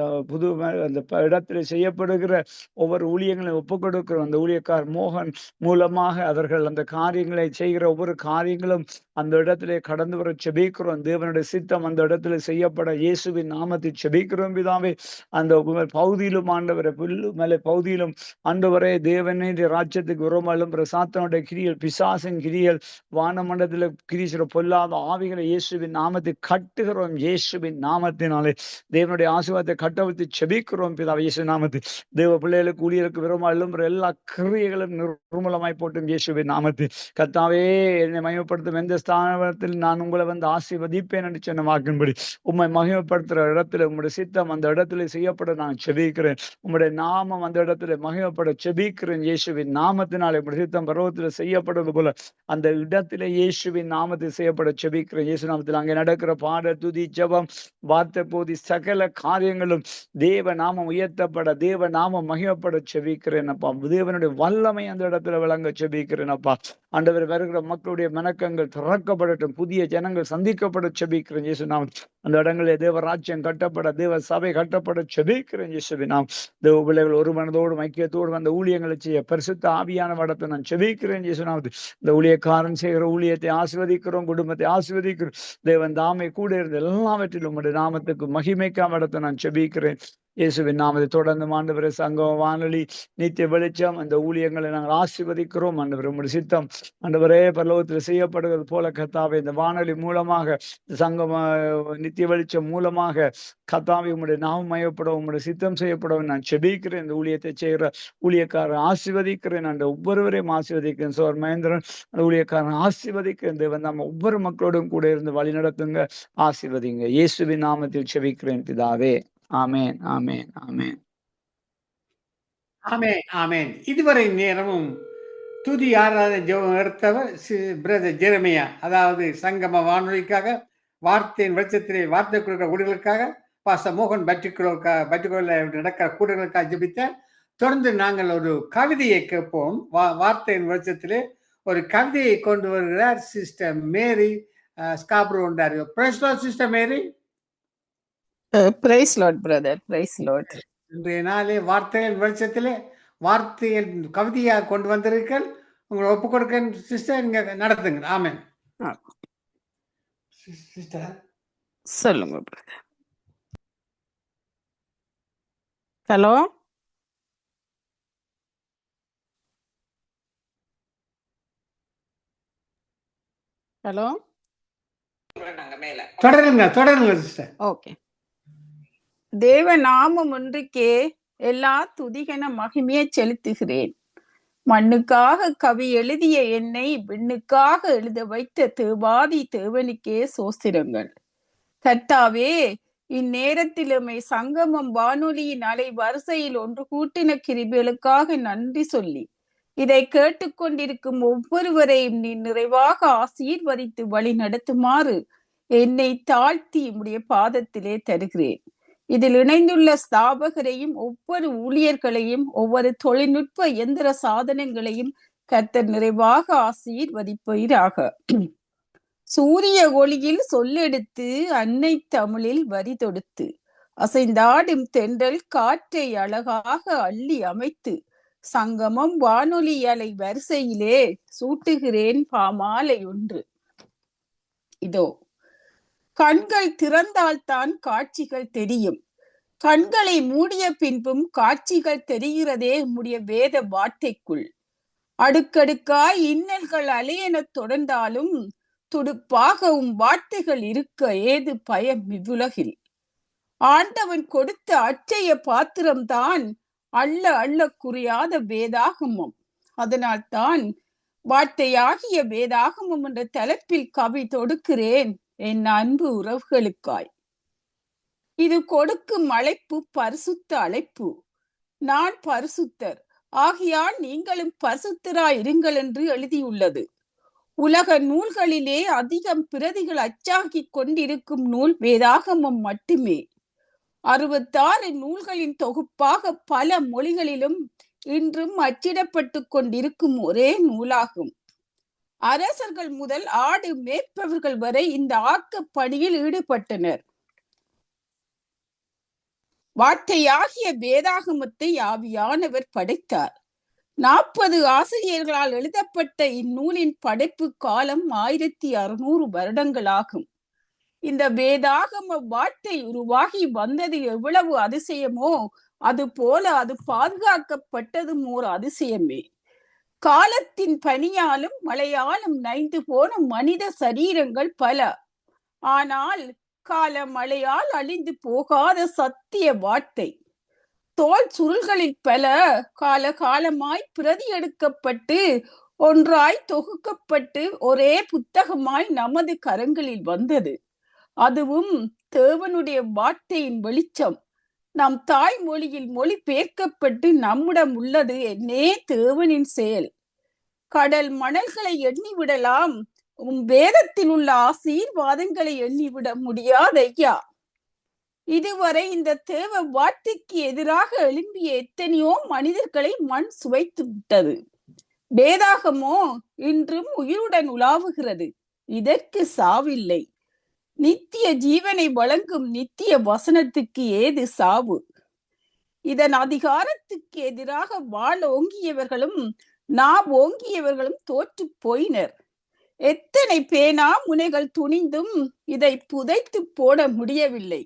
அந்த இடத்திலே செய்யப்படுகிற ஒவ்வொரு ஊழியங்களையும் ஒப்புக் கொடுக்கிறோம். அந்த ஊழியக்கார் மோகன் மூலமாக அவர்கள் அந்த காரியங்களை செய்கிற ஒவ்வொரு காரியங்களும் அந்த இடத்திலே கடந்து வர செபிக்கிறோம். தேவனுடைய சித்தம் அந்த இடத்துல செய்யப்பட இயேசுவின் நாமத்தில் செபிக்கிறோம் பிதாவே. அந்த பகுதியிலும் ஆண்டவரை புல்லு மேலே பகுதியிலும் ஆண்டவரே, தேவனுடைய ராஜ்யத்துக்கு விரோமாலும் பிரசாத்தனுடைய கிரியல், பிசாசின் கிரியல், வானமண்டலத்தில் கிரீஸ்வர பொல்லாத ஆவிகளை இயேசுவின் நாமத்தை கட்டுகிறோம் இயேசுவின் நாமத்தினாலே. தேவனுடைய ஆசீர்வாதத்தை கட்டவிழ்த்து செபிக்கிறோம் பிதாவே இயேசு நாமத்தில். தேவ பிள்ளைகளுக்கு ஊழியருக்கு விரோமா எழும்புற எல்லா கிரியைகளும் நிர்மூலமாய் போட்டும் இயேசுவின் நாமத்தில். கர்த்தாவே, என்னை மகிமைப்படுத்தும் எந்த ஸ்தானத்தில் நான் உங்களை ஆசீர்வதிப்பேன் என்று சொன்ன வாக்கின்படி உம்மை மகிமைப்படுத்துற இடத்துல உம்முடைய சித்தம் அந்த இடத்துல செய்யப்பட நான் செபிக்கிறேன். உம்முடைய நாமம் அந்த இடத்துல மகிமைப்பட செபிக்கிறேன் இயேசுவின் நாமத்தினாலே. உம்முடைய சித்தம் பருவத்தில் செய்யப்படுவது போல அந்த இடத்திலே இயேசுவின் நாமத்தில் செய்யப்பட செபிக்கிறேன் இயேசு நாமத்தில். அங்கே நடக்கிற பாட, துதி, ஜெபம், வார்த்தை போதி சகல காரியங்களும் தேவ நாமம் உயர்த்தப்பட, தேவ நாமம் மகிமைப்பட செபிக்கிறேன் அப்பா. தேவனுடைய வல்லமை அந்த இடத்துல விளங்க செபிக்கிறேன் அப்பா. ஆண்டவர், வருகிற மக்களுடைய மனக்கங்கள் திறக்கப்படட்டும், புதிய ஜனங்கள் சந்திக்கப்பட செபிக்கிறேன் இயேசு நாமத்தில். அந்த இடங்களில் தேவராஜ்யம் கட்டப்பட, தேவ சபை கட்டப்பட செபிக்கிறேன் இயேசுவின் நாமம். தேவ பிள்ளைகள் ஒரு மனதோடும் ஐக்கியத்தோடும் அந்த ஊழியங்களை செய்ய பரிசுத்த ஆவியான வடத்தை நான் செபிக்கிறேன் இயேசு நாமத்தில். இந்த ஊழியக்காரன் செய்கிற ஊழியத்தை ஆசீர்வதிக்கிறோம், குடும்பத்தை ஆசீர்வதிக்கிறோம். தேவன் தாமே கூட இருந்து எல்லாவற்றிலும் உம்முடைய நாமத்துக்கு மகிமைக்காம இடத்தை நான் செபிக்கிறேன் இயேசுவின் நாமத்தை. தொடர்ந்து ஆண்டவரே, சங்கம் வானொலி, நித்திய வெளிச்சம், அந்த ஊழியங்களை நாங்கள் ஆசீர்வதிக்கிறோம். ஆண்டவரே, உம்முடைய சித்தம் ஆண்டவரே பரலோகத்தில் செய்யப்படுகிறது போல கர்த்தாவே, இந்த வானொலி மூலமாக, சங்கம் நித்திய வெளிச்சம் மூலமாக கர்த்தாவே உம்முடைய நாமம் மயப்படும், உம்முடைய சித்தம் செய்யப்படும் நான் செபிக்கிறேன். இந்த ஊழியத்தை செய்கிற ஊழியக்காரன் ஆசீர்வதிக்கிறேன். அந்த ஒவ்வொருவரையும் ஆசீர்வதிக்கிறேன். சோர் மகேந்திரன் அந்த ஊழியக்காரன் ஆசீர்வதிக்கிறேன். தேவன் நம்ம ஒவ்வொரு மக்களோடும் கூட இருந்து வழி நடத்துங்க, ஆசீர்வதிங்க. இயேசுவின் நாமத்தில் செபிக்கிறேன் பிதாவே. ஆமேன், ஆமேன், ஆமேன், ஆமேன், ஆமேன். இதுவரை நேரமும் துதி ஆராதனை ஜெபம் எடுத்தவர் பிரதர் ஜெரமியா, அதாவது சங்கம வானொலிக்காக, வார்த்தையின் வெளிச்சத்திலே வார்த்தை கொடுக்கிற ஊழியர்களுக்காக, பாஸ்டர் மோகன் பட்டிக்குள்ள நடக்கிற கூட்டங்களுக்காக ஜெபித்த. தொடர்ந்து நாங்கள் ஒரு கவிதையை கேட்போம். வார்த்தையின் வெளிச்சத்திலே ஒரு கவிதையை கொண்டு வருகிறார் sister Mary Scarborough. Praise Lord sister Mary. Praise Lord brother, praise Lord. இன்றைய நாளே வார்த்தையின் வெளிச்சத்திலே வார்த்தையில் கவிதையாக கொண்டு வந்திருக்கீர்கள். உங்களை ஒப்பு கொடுக்க சிஸ்டர், நீங்க நடத்துங்க. Amen sister. சொல்லுங்க பிரதர். ஹலோ, ஹலோ, தொடருங்க சிஸ்டர். ஓகே. தேவ நாமம் ஒன்றுக்கே எல்லா துதிகன மகிமையை செலுத்துகிறேன். மண்ணுக்காக கவி எழுதிய என்னை விண்ணுக்காக எழுத வைத்த தேவாதி தேவனுக்கே சோஸ்திரங்கள். கர்த்தாவே, இந்நேரத்திலுமே சங்கமம் வானொலியின் அலை வரிசையில் ஒன்று கூட்டின கிருபைகளுக்காக நன்றி சொல்லி இதை கேட்டுக்கொண்டிருக்கும் ஒவ்வொருவரையும் நீ நிறைவாக ஆசீர்வதித்து வழி நடத்துமாறு என்னை தாழ்த்தி உம்முடைய பாதத்திலே தருகிறேன். இதில் இணைந்துள்ள ஸ்தாபகரையும் ஒவ்வொரு ஊழியர்களையும் ஒவ்வொரு தொழில்நுட்ப எந்திர சாதனங்களையும் கர்த்தர் நிறைவாக ஆசீர்வதிப்பீராக. சூரிய ஒளியில் சொல்லெடுத்து அன்னை தமிழில் வரி தொடுத்து அசைந்தாடும் தென்றல் காற்றை அழகாக அள்ளி அமைத்து சங்கமம் வானொலி அலை வரிசையிலே சூட்டுகிறேன் பாமாலை ஒன்று. இதோ கண்கள் திறந்தால்தான் காட்சிகள் தெரியும். கண்களை மூடிய பின்பும் காட்சிகள் தெரிகிறதே உம்முடைய வேத வார்த்தைக்குள். அடுக்கடுக்காய் இன்னல்கள் அலையென தொடர்ந்தாலும் துடுப்பாகவும் வார்த்தைகள் இருக்க ஏது பயம் இவ்வுலகில். ஆண்டவன் கொடுத்த அச்சய பாத்திரம்தான் அள்ள அள்ள குறையாத வேதாகமம். அதனால் தான் வார்த்தையாகிய வேதாகமம் என்ற தலைப்பில் கவி தொடுக்கிறேன் என் அன்பு உறவுகளுக்காய். இது கொடுக்கும் அழைப்பு பரிசுத்த அழைப்பு. நான் பரிசுத்தர், ஆகையால் நீங்களும் பரிசுத்தராய் இருங்கள் என்று எழுதியுள்ளது. உலக நூல்களிலே அதிகம் பிரதிகள் அச்சாகி கொண்டிருக்கும் நூல் வேதாகமம் மட்டுமே. 66 நூல்களின் தொகுப்பாக பல மொழிகளிலும் இன்றும் அச்சிடப்பட்டு கொண்டிருக்கும் ஒரே நூலாகும். அரசர்கள் முதல் ஆடு மேய்ப்பவர்கள் வரை இந்த ஆக்க பணியில் ஈடுபட்டனர். வார்த்தையாகிய வேதாகமத்தை ஆவியானவர் படைத்தார். 40 ஆசிரியர்களால் எழுதப்பட்ட இந்நூலின் படைப்பு காலம் 1600 வருடங்களாகும். இந்த வேதாகம வார்த்தை உருவாகி வந்தது எவ்வளவு அதிசயமோ அது போல அது பாதுகாக்கப்பட்டதும் ஒரு அதிசயமே. காலத்தின் பனியாலும் மழையாலும் நைந்து போன மனித சரீரங்கள் பல. ஆனால் கால மழையால் அழிந்து போகாத சத்திய வார்த்தை தோல் சுருள்களில் பல காலகாலமாய் பிரதி எடுக்கப்பட்டு ஒன்றாய் தொகுக்கப்பட்டு ஒரே புத்தகமாய் நமது கரங்களில் வந்தது. அதுவும் தேவனுடைய வார்த்தையின் வெளிச்சம் நம் தாய்மொழியில் மொழிபெயர்க்கப்பட்டு நம்மிடம் உள்ளது என்னே தேவனின் செயல். கடல் மணல்களை எண்ணிவிடலாம், உம் வேதத்தில் உள்ள ஆசீர்வாதங்களை எண்ணிவிட முடியாதையா. இதுவரை இந்த தேவ வார்த்தைக்கு எதிராக எழும்பிய எத்தனையோ மனிதர்களை மண் சுவைத்து விட்டது. வேதாகமோ இன்றும் உயிருடன் உலாவுகிறது. இதற்கு சாவில்லை. நித்திய ஜீவனை வழங்கும் நித்திய வசனத்துக்கு ஏது சாவு? இதன் அதிகாரத்துக்கு எதிராக வாள் ஓங்கியவர்களும் ஓங்கியவர்களும் தோற்று போயினர். எத்தனை பேனா முனைகள் துணிந்தும் இதை புதைத்து போட முடியவில்லை.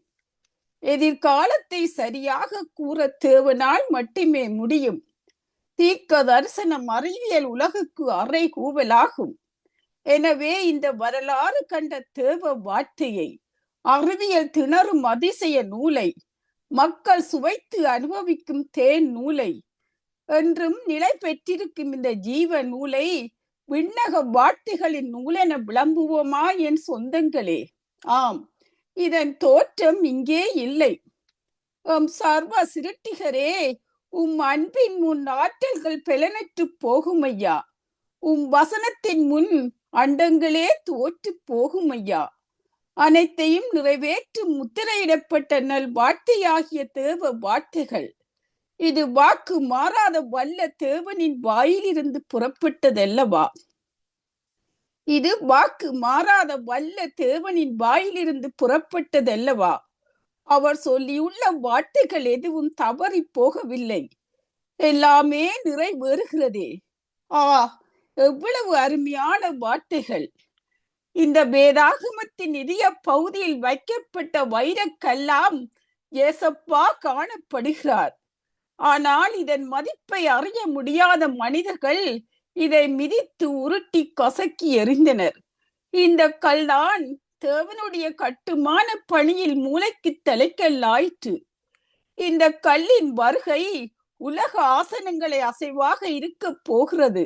எதிர்காலத்தை சரியாக கூற தேவனால் மட்டுமே முடியும். தீர்க்க தரிசனம் அறிவியல் உலகுக்கு அறை கூவலாகும். எனவே இந்த வரலாறு கண்ட தேவ வார்த்தையை, அறிவியல் திணறும் அதிசய நூலை, மக்கள் சுவைத்து அனுபவிக்கும் தேன் நூலை, என்றும் நிலை பெற்றிருக்கும் இந்த ஜீவ நூலை விண்ணக வார்த்தைகளின் நூலென விளம்புவோமா என் சொந்தங்களே? ஆம், இதன் தோற்றம் இங்கே இல்லை. சர்வ சிருட்டிகரே, உம் அன்பின் முன் ஆற்றல்கள் பெலனற்று போகும் ஐயா. உம் வசனத்தின் முன் அண்டங்களே தோற்று போகும் ஐயா. அனைத்தையும் நிறைவேற்றும் முத்திரையிடப்பட்ட நல் வார்த்தையாகிய தேவ வார்த்தைகள். இது வாக்கு மாறாத வல்ல தேவனின் வாயிலிருந்து புறப்பட்டதல்லவா? இது வாக்கு மாறாத வல்ல தேவனின் வாயிலிருந்து புறப்பட்டதல்லவா? அவர் சொல்லியுள்ள வார்த்தைகள் எதுவும் தவறி போகவில்லை. எல்லாமே நிறைவேறுகிறதே. எவ்வளவு அருமையான வார்த்தைகள்! இந்த வேதாகமத்தின் இதய பகுதியில் வைக்கப்பட்ட வைரக்கல்லாம் ஏசப்பா காணப்படுகிறார். ஆனால் இதன் மதிப்பை அறிய முடியாத மனிதர்கள் இதை மிதித்து உருட்டி கசக்கி எறிந்தனர். இந்த கல்தான் தேவனுடைய கட்டுமான பணியில் மூளைக்கு தலைக்கல்லாயிற்று. இந்த கல்லின் வருகை உலக ஆசனங்களை அசைவாக இருக்க போகிறது.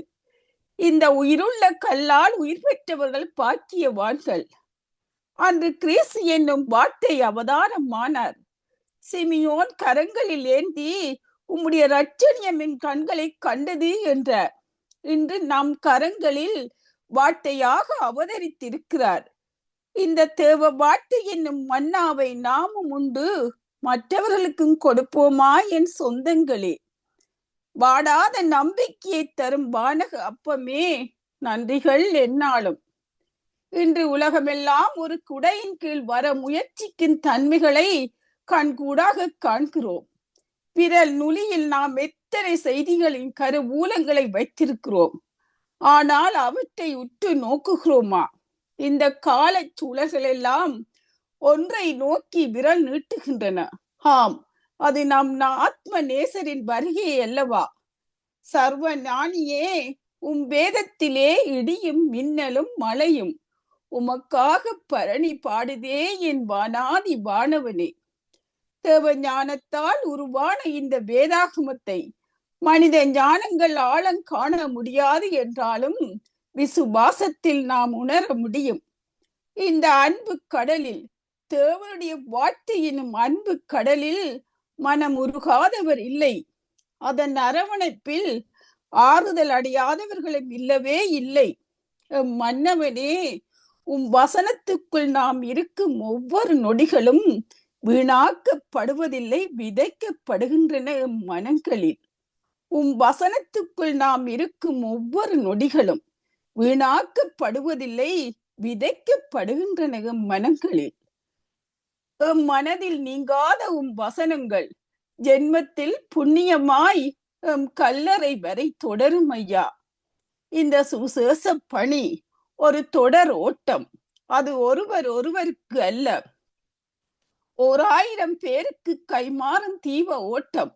இந்த உயிருள்ள கல்லால் உயிர் பெற்றவர்கள் பாக்கியவான்கள். அன்று கிறிஸ்து என்னும் வார்த்தை அவதாரமானார். சிமியோன் கரங்களில் ஏந்தி உம்முடைய இரட்சணியம் என் கண்களை கண்டது என்றார். இன்று நம் கரங்களில் வார்த்தையாக அவதரித்திருக்கிறார். இந்த தேவ வார்த்தை என்னும் மன்னாவை நாமும் உண்டு மற்றவர்களுக்கும் கொடுப்போமா என் சொந்தங்களே? வாடாத நம்பிக்கையை தரும் வானக அப்பமே, நன்றிகள் எந்நாளும். இன்று உலகமெல்லாம் ஒரு குடையின் கீழ் வர முயற்சிக்கும் தன்மைகளை கண்கூடாக காண்கிறோம். விரல் நுனியில் நாம் எத்தனை செய்திகளின் கருவூலங்களை வைத்திருக்கிறோம். ஆனால் அவற்றை உற்று நோக்குகிறோமா? இந்த கால சூழல்கள் எல்லாம் ஒன்றை நோக்கி விரல் நீட்டுகின்றன. ஆம், அது நம் ஆத்ம நேசரின் வருகை அல்லவா? சர்வ ஞானியே, உம் வேதத்திலே இடியும் மின்னலும் மழையும் உமக்காக பரணி பாடுதே என் வானாதி வானவனே. தேவ ஞானத்தால் உருவான இந்த வேதாகமத்தை மனித ஞானங்கள் ஆழம் காண முடியாது என்றாலும் விசுவாசத்தில் நாம் உணர முடியும். இந்த அன்பு கடலில், தேவனுடைய வார்த்தை எனும் அன்பு கடலில் மனம் உருகாதவர் இல்லை. அதன் அரவணைப்பில் ஆறுதல் அடையாதவர்களும் இல்லவே இல்லை. மன்னவனே, உம் வசனத்துக்குள் நாம் இருக்கும் ஒவ்வொரு நொடிகளும் வீணாக்கப்படுவதில்லை, விதைக்கப்படுகின்றன எம் மனங்களில். உம் வசனத்துக்குள் நாம் இருக்கும் ஒவ்வொரு நொடிகளும் வீணாக்கப்படுவதில்லை, விதைக்கப்படுகின்றன எம் மனங்களில். எம் மனதில் நீங்காத உம் வசனங்கள் ஜென்மத்தில் புண்ணியமாய் எம் கல்லறை வரை தொடரும் ஐயா. இந்த சுசேஷ பணி ஒரு தொடர் ஓட்டம். அது ஒருவருக்கு அல்ல, 1000 பேருக்கு கைமாறும் தீப ஓட்டம்.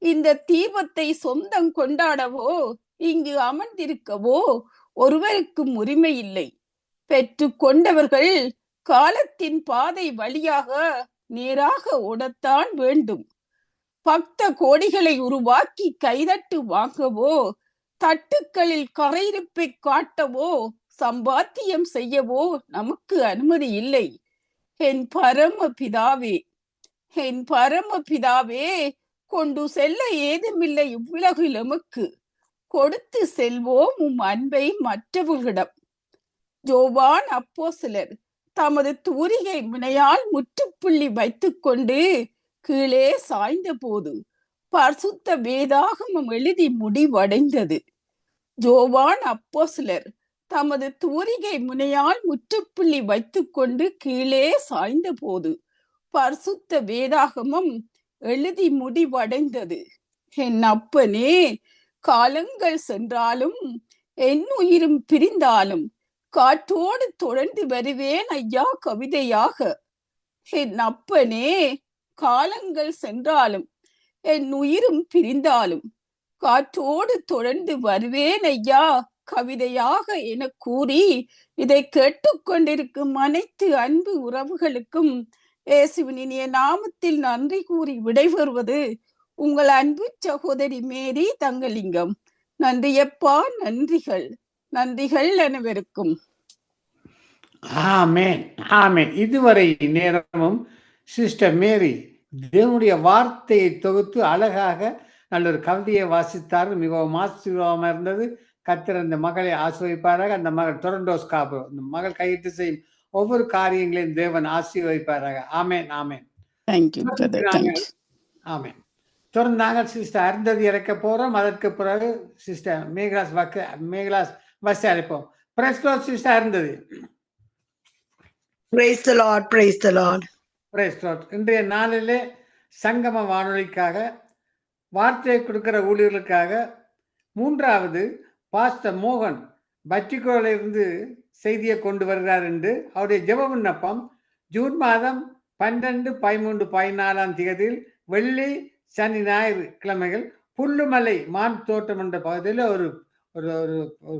இந்த தீபத்தை சொந்தம் கொண்டாடவோ இங்கு அமர்ந்திருக்கவோ ஒருவருக்கும் உரிமை இல்லை. பெற்று கொண்டவர்கள் காலத்தின் பாதை வழியாக நேராக ஓடத்தான் வேண்டும். பக்த கோடிகளை உருவாக்கி கைதட்டு வாங்கவோ, தட்டுக்களில் கரையிருப்பை காட்டவோ, சம்பாத்தியம் செய்யவோ நமக்கு அனுமதி இல்லை. என் பரம பிதாவே, என் பரம பிதாவே, கொண்டு செல்ல ஏதுமில்லை இவ்வுலகில் எமக்கு. கொடுத்து செல்வோம் உம் அன்பை மற்றவர்களிடம். யோவான் அப்போஸ்தலர் தமது தூரிகை முனையால் முற்றுப்புள்ளி வைத்துக் கொண்டு கீழே சாய்ந்த போது பரிசுத்த வேதாகமம் எழுதி முடிவடைந்தது. யோவான் அப்போஸ்தலர் தமது தூரிகை முனையால் முற்றுப்புள்ளி வைத்துக் கொண்டு கீழே சாய்ந்த போது பரிசுத்த வேதாகமம் எழுதி முடிவடைந்தது. என் அப்பனே, காலங்கள் சென்றாலும் என் உயிரும் பிரிந்தாலும் காற்றோடு தொடர்ந்து வருவேன் ஐயா கவிதையாக. என் அப்பனே, காலங்கள் சென்றாலும் என் உயிரும் பிரிந்தாலும் காற்றோடு தொடர்ந்து வருவேன் ஐயா கவிதையாக என கூறி இதை கேட்டுக்கொண்டிருக்கும் அனைத்து அன்பு உறவுகளுக்கும் இயேசுவின் இனிய நாமத்தில் நன்றி கூறி விடைபெறுவது உங்கள் அன்பு சகோதரி மேரி தங்கலிங்கம். நன்றியப்பா, நன்றிகள், நன்றிகள் அனைவருக்கும். ஆமேன், ஆமேன். இதுவரை நேரமும் சிஸ்டர் மேரி தேவனுடைய வார்த்தையை தொகுத்து அழகாக நல்ல ஒரு கவிதையை வாசித்தார். மிகவும் ஆசீர்வாதமாக இருந்தது. கர்த்தர் அந்த மகளை ஆசீர்வதிப்பாராக. அந்த மகள் டொரண்டோஸ் காப்பு, அந்த மகள் கையிட்டு செய்யும் ஒவ்வொரு காரியங்களையும் தேவன் ஆசீர்வதிப்பாராக. ஆமேன், ஆமேன். ஆமேன். தொடர்ந்து நாங்கள் சிஸ்டர் அருந்ததி இறக்க போறோம். அதற்கு பிறகு சிஸ்டர் மேகலாஸ் வசதி அழைப்போம். Praise the Lord sister Arundhati. Praise the Lord, praise the Lord. Praise the Lord. இன்றைய நாளிலே சங்கம வானொலிக்காக வார்த்தையை கொடுக்கிற ஊழியர்களுக்காக 3வது பாஸ்டர் மோகன் பட்டிகோலிருந்து செய்தியை கொண்டு வருகிறார் என்று அவருடைய ஜெப விண்ணப்பம் ஜூன் மாதம் 12, 13, 14 தேதியில் வெள்ளி, சனி, ஞாயிறு கிழமைகள் புல்லுமலை மான் தோட்டம் என்ற பகுதியில் ஒரு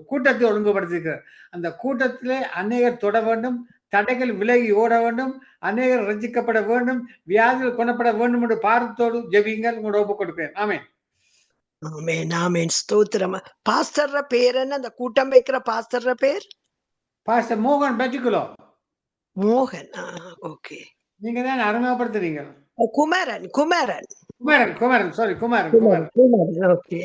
கூட்டத்தை ஒழுங்குபடுத்தியிருக்கிறார். அந்த கூட்டத்திலே அநேகர் தொட வேண்டும், தடைகள் விலகி ஓட வேண்டும், அநேகர் ரஞ்சிக்கப்பட வேண்டும், வியாதிகள் குணப்பட வேண்டும் என்று பாரத்தோடு ஜெபிங்கள். உங்களோட ஒப்பு கொடுப்பேன். ஆமென். ஆமென் ஆமென் ஸ்தோத்திரம். பாஸ்டர் பேர் என்ன? அந்த கூட்டம் வைக்கிற பாஸ்டர் பேர் பாஸ்டர் மோகன் பஜிகுலோ. மோகன். ஓகே. நீங்க தான் அறிமுகப்படுத்துறீங்க. குமரன் குமரன் குமாரன் குமாரன் சாரி குமாரன் குமாரன். குமரன். ஓகே.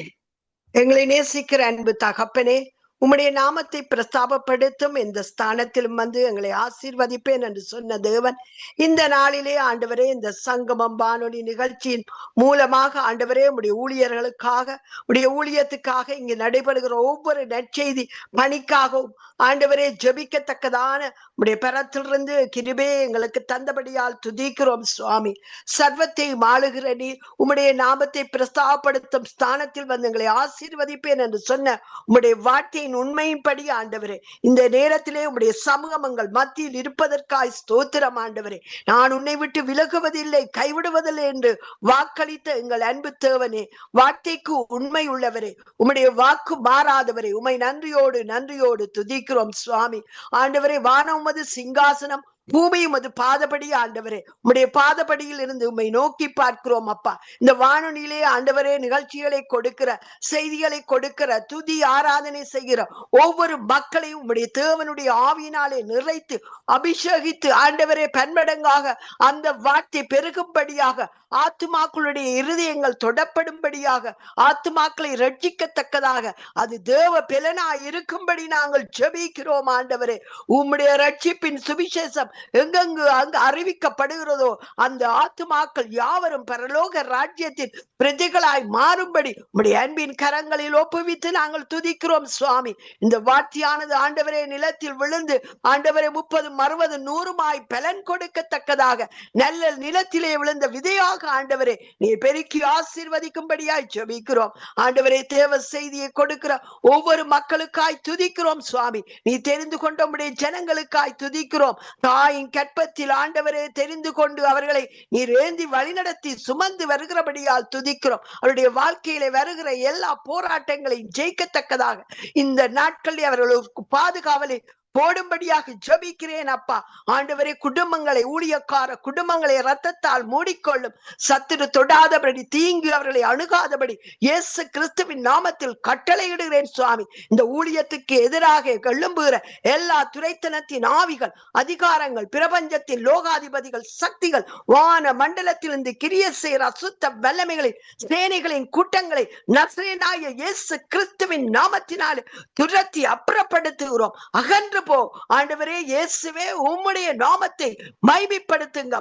எங்களை நேசிக்கிற அன்பு தகப்பனே, உம்முடைய நாமத்தை பிரஸ்தாபப்படுத்தும் இந்த ஸ்தானத்திலும் வந்து எங்களை ஆசீர்வதிப்பேன் என்று சொன்ன தேவன், இந்த நாளிலே ஆண்டவரே இந்த சங்கமம் வானொலி நிகழ்ச்சியின் மூலமாக ஆண்டவரே உடைய ஊழியர்களுக்காக, உடைய ஊழியத்துக்காக இங்கு நடைபெறுகிற ஒவ்வொரு நற்செய்தி பணிக்காகவும் ஆண்டவரே ஜெபிக்கத்தக்கதான உடைய பரத்திலிருந்து கிருபே எங்களுக்கு தந்தபடியால் துதிக்கிறோம் சுவாமி. சர்வத்தை ஆளுகிற நீர் உம்முடைய நாமத்தை பிரஸ்தாபப்படுத்தும் ஸ்தானத்தில் வந்து எங்களை ஆசீர்வதிப்பேன் என்று சொன்ன உம்முடைய வார்த்தை உண்மையின்படி ஆண்டவரே, இந்த நேரத்திலே உம்முடைய சமூகங்கள் மத்தியில் இருப்பதற்காய் ஸ்தோத்திரம் ஆண்டவரே. நான் உன்னை விட்டு விலகுவதில்லை, கைவிடுவதில்லை என்று வாக்களித்த எங்கள் அன்பு தேவனே, வார்த்தைக்கு உண்மை உள்ளவரே, உம்முடைய வாக்கு மாறாதவரே, உம்மை நன்றியோடு துதிக்கிறோம் சுவாமி. ஆண்டவரே, வானம் உமது சிங்காசனம், பூமியும் அது பாதபடி ஆண்டவரே, உம்முடைய பாதபடியில் இருந்து உம்மை நோக்கி பார்க்கிறோம் அப்பா. இந்த வானொலியிலே ஆண்டவரே நிகழ்ச்சிகளை கொடுக்கிற, செய்திகளை கொடுக்கிற, துதி ஆராதனை செய்கிற ஒவ்வொரு மக்களையும் உம்முடைய தேவனுடைய ஆவியினாலே நிறைத்து அபிஷேகித்து ஆண்டவரே பன்மடங்காக அந்த வார்த்தை பெருகும்படியாக, ஆத்துமாக்களுடைய இருதயங்கள் தொடப்படும்படியாக, ஆத்துமாக்களை ரட்சிக்கத்தக்கதாக, அது தேவ பலனாய் இருக்கும்படி நாங்கள் ஜெபிக்கிறோம் ஆண்டவரே. உம்முடைய ரட்சிப்பின் சுவிசேஷம் எங்கெங்கு அங்கு அறிவிக்கப்படுகிறதோ அந்த ஆத்துமாக்கள் யாவரும் பரலோக ராஜ்யத்தின் பிரஜைகளாய் மாறும்படி உம்முடைய அன்பின் கரங்களில் ஒப்புவித்து நாங்கள் துதிக்கிறோம் சுவாமி. இந்த வார்த்தையானது ஆண்டவரே நிலத்தில் விழுந்து ஆண்டவரே 30, 60, 100 பலன் கொடுக்கத்தக்கதாக நல்ல நிலத்திலே விழுந்த விதையாக ஆண்டவரே நீ பெருக்கி ஆசீர்வதிக்கும்படியாய் ஜெபிக்கிறோம் ஆண்டவரே. தேவ செய்தியை கொடுக்கிற ஒவ்வொரு மக்களுக்காய் துதிக்கிறோம் சுவாமி. நீ தெரிந்து கொண்ட உம்முடைய ஜனங்களுக்காய் துதிக்கிறோம். தாயின் கற்பத்தில் ஆண்டவரே தெரிந்து கொண்டு அவர்களை நீர் ஏந்தி வழிநடத்தி சுமந்து வருகிறபடியால் துதிக்கிறோம். அவருடைய வாழ்க்கையில வருகிற எல்லா போராட்டங்களையும் ஜெயிக்கத்தக்கதாக இந்த நாட்களில் அவர்களுக்கு பாதுகாவலை போடும்படியாக ஜெபிக்கிறேன் அப்பா. ஆண்டவரே, குடும்பங்களை, ஊழியக்கார குடும்பங்களை இரத்தத்தால் மூடிக்கொள்ளும். சத்துரு தொடாதபடி, தீங்கு அவர்களை அணுகாதபடி இயேசு கிறிஸ்துவின் நாமத்தில் கட்டளையிடுகிறேன் சுவாமி. இந்த ஊழியத்துக்கு எதிராக எழும்புகிற எல்லா துரைத்தனத்தின் ஆவிகள், அதிகாரங்கள், பிரபஞ்சத்தின் லோகாதிபதிகள், சக்திகள், வான மண்டலத்திலிருந்து கிரிய செய்கிற அசுத்த வல்லமைகளின் சேனைகளின் கூட்டங்களை நசரேயனாகிய இயேசு கிறிஸ்துவின் நாமத்தினால் துரத்தி அப்புறப்படுத்துகிறோம். அகன்று போ ஆண்டவரே. இயேசுவே, உம்முடைய நாமத்தை மைமைப்படுத்துங்க.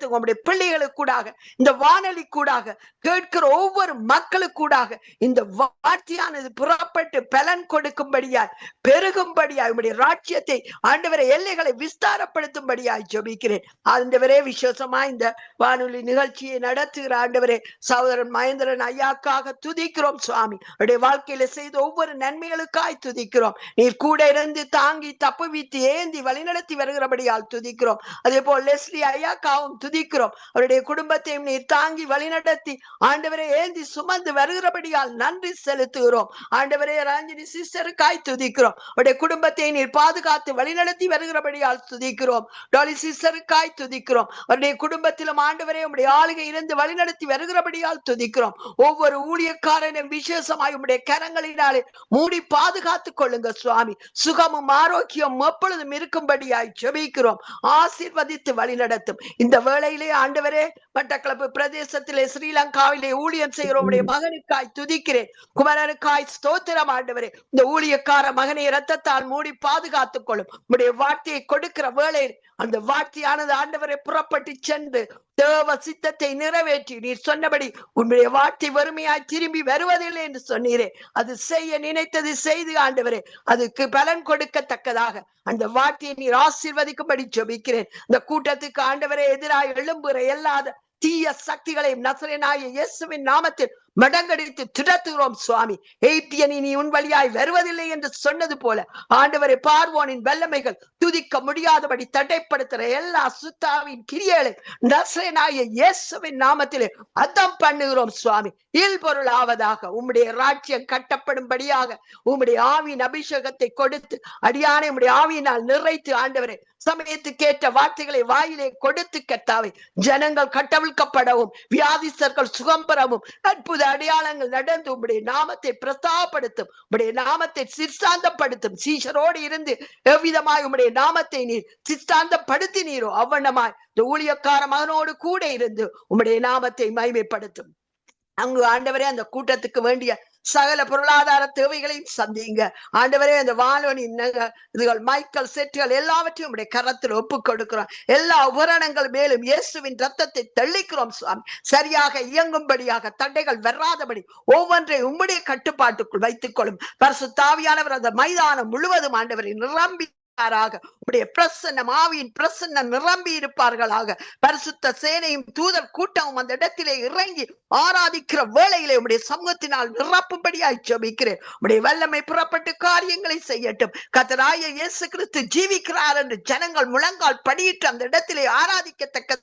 உம்முடைய பிள்ளைகளுக்கூடாக, இந்த வானொலி கூடாக கேட்கிற ஒவ்வொரு மக்களுக்கூடாக இந்த வார்த்தையானது புறப்பட்டு பலன் கொடுக்கும்படியாய், பெருகும்படியாய், உம்முடைய ராஜ்யத்தை ஆண்டவரே எல்லைகளை விஸ்தாரப்படுத்தும்படியாய் ஜெபிக்கிறேன் ஆண்டவரே. விசேஷமா இந்த வானொலி நிகழ்ச்சியை நடத்துகிற ஆண்டவரே சகோதரன் மகேந்திரன் ஐயாக்காக துதிக்கிறோம் சுவாமி. அவருடைய வாழ்க்கையில செய்த ஒவ்வொரு நன்மைகளுக்காய் துதிக்கிறோம். நீர் கூட இருந்து தாங்கி தப்புவித்து ஏந்தி வழிநடத்தி வருகிறபடியால் துதிக்கிறோம். அதே போல் லெஸ்லி ஐயாக்காவும் துதிக்கிறோம். அவருடைய குடும்பத்தையும் நீர் தாங்கி வழிநடத்தி ஆண்டவரை ஏந்தி சுமந்து வருகிறபடியால் நன்றி செலுத்துகிறோம் ஆண்டவரே. ராஞ்சினி சிஸ்டருக்காய் துதிக்கிறோம். அவருடைய குடும்பத்தை நீர் பாதுகாத்து வழிநடத்தி வருகிறபடியால் துதிக்கிறோம். டாலி சிஸ்டருக்காய் துதிக்கிறோம். அவருடைய குடும்பத்திலும் ஆண்டவரே உம்முடைய ஆளுகை இருந்து வழிநடத்தி வருகிறபடியால் துதிக்கிறோம். ஒவ்வொரு ஊழியக்காரனும் விசேஷமாய் உம்முடைய கரங்களினாலே மூடி பாதுகாத்துக் கொள்ளுங்க சுவாமி. சுகமும் ஆரோக்கியம் எப்பொழுதும் இருக்கும்படியாய் ஜெபிக்கிறோம். ஆசீர்வதித்து வழிநடத்தும். இந்த வேளையிலே ஆண்டவரே மட்டக்களப்பு பிரதேசத்திலே ஸ்ரீலங்காவிலே ஊழியம் செய்கிற உம்முடைய மகனுக்காய் துதிக்கிறேன். குமரனுக்காய் ஸ்தோத்திரம் ஆண்டவரே. இந்த ஊழியக்கார மகனை இரத்தத்தால் மூடி பாதுகாத்துக் கொள்ளும். உம்முடைய வார்த்தையை கொடுக்கிற வேளையில் அந்த வார்த்தையானது ஆண்டவரை புறப்பட்டு சென்று தேவ சித்தத்தை நிறைவேற்றி நீர் சொன்னபடி உன்னுடைய வார்த்தை வறுமையாய் திரும்பி வருவதில்லை என்று சொன்னீரே, அது செய்ய நினைத்தது செய்து ஆண்டவரே அதுக்கு பலன் கொடுக்கத்தக்கதாக அந்த வார்த்தையை நீர் ஆசீர்வதிக்கும்படி ஜெபிக்கிறேன். இந்த கூட்டத்துக்கு ஆண்டவரே எதிராக எழும்புகிற எல்லாத தீய சக்திகளையும் நசரேயனாகிய இயேசுவின் நாமத்தில் மடங்கடித்து துரத்துகிறோம் சுவாமி. எய்தியனி நீ உன் வழியாய் வருவதில்லை என்று சொன்னது போல ஆண்டவரை பார்வோனின் வல்லமைகள் துதிக்க முடியாதபடி தடைப்படுத்துற எல்லா சுத்தாவின் கிரியைகளை நசரேயனாகிய இயேசுவின் நாமத்திலே அர்த்தம் பண்ணுகிறோம் சுவாமி. இல்பொருள் ஆவதாக உம்முடைய ராஜ்யம் கட்டப்படும்படியாக உம்முடைய ஆவியின் அபிஷேகத்தை கொடுத்து அடியானை உம்முடைய ஆவியினால் நிறைத்து ஆண்டவரை சமயத்துக்கேற்ற வார்த்தைகளை வாயிலே கொடுத்து கர்த்தாவே ஜனங்கள் கட்டவிழ்க்கப்படவும், வியாதிஸ்தர்கள் சுகம் பெறவும், அற்புத அடையாளங்கள் நடந்து உம்முடைய நாமத்தை பிரஸ்தாபப்படுத்தும், உம்முடைய நாமத்தை சிற்சாந்தப்படுத்தும். சீஷரோடு இருந்து எவ்விதமாய் உம்முடைய நாமத்தை நீர் சிற்சாந்தப்படுத்தினீரோ அவ்வண்ணமாய் இந்த ஊழியக்கார மகனோடு கூட இருந்து உம்முடைய நாமத்தை மகிமைப்படுத்தும். அங்கு ஆண்டவரே அந்த கூட்டத்துக்கு வேண்டிய சகல பொருளாதார தேவைகளையும் சந்திங்க ஆண்டவரே. அந்த வானொலி இதுகள் மைக்கல் செட்டுகள் எல்லாவற்றையும் உடைய கரத்தில் ஒப்பு கொடுக்கிறோம். எல்லா உபகரணங்கள் மேலும் இயேசுவின் ரத்தத்தை தெளிக்கிறோம் சுவாமி. சரியாக இயங்கும்படியாக தடைகள் வராதபடி ஒவ்வொன்றை உம்முடைய கட்டுப்பாட்டுக்குள் வைத்துக் கொள்ளும். பரிசுத்த ஆவியானவர் அந்த மைதானம் முழுவதும் ஆண்டவரை நிரம்பி உடைய பிரசன்னம், ஆவியின் பிரசன்னம் நிரம்பி இருப்பார்களாக. பரிசுத்த சேனையும் தூதர் கூட்டமும் அந்த இடத்திலே இறங்கி ஆராதிக்கிற வேளையிலே உடைய சமூகத்தினால் நிரப்பும்படியாய் ஜெபிக்கிறேன். உடைய வல்லமை புறப்பட்டு காரியங்களை செய்யட்டும். கர்த்தராகிய இயேசு கிறிஸ்து ஜீவிக்கிறார் என்று ஜனங்கள் முழங்கால் படியிட்டு அந்த இடத்திலே ஆராதிக்கத்தக்க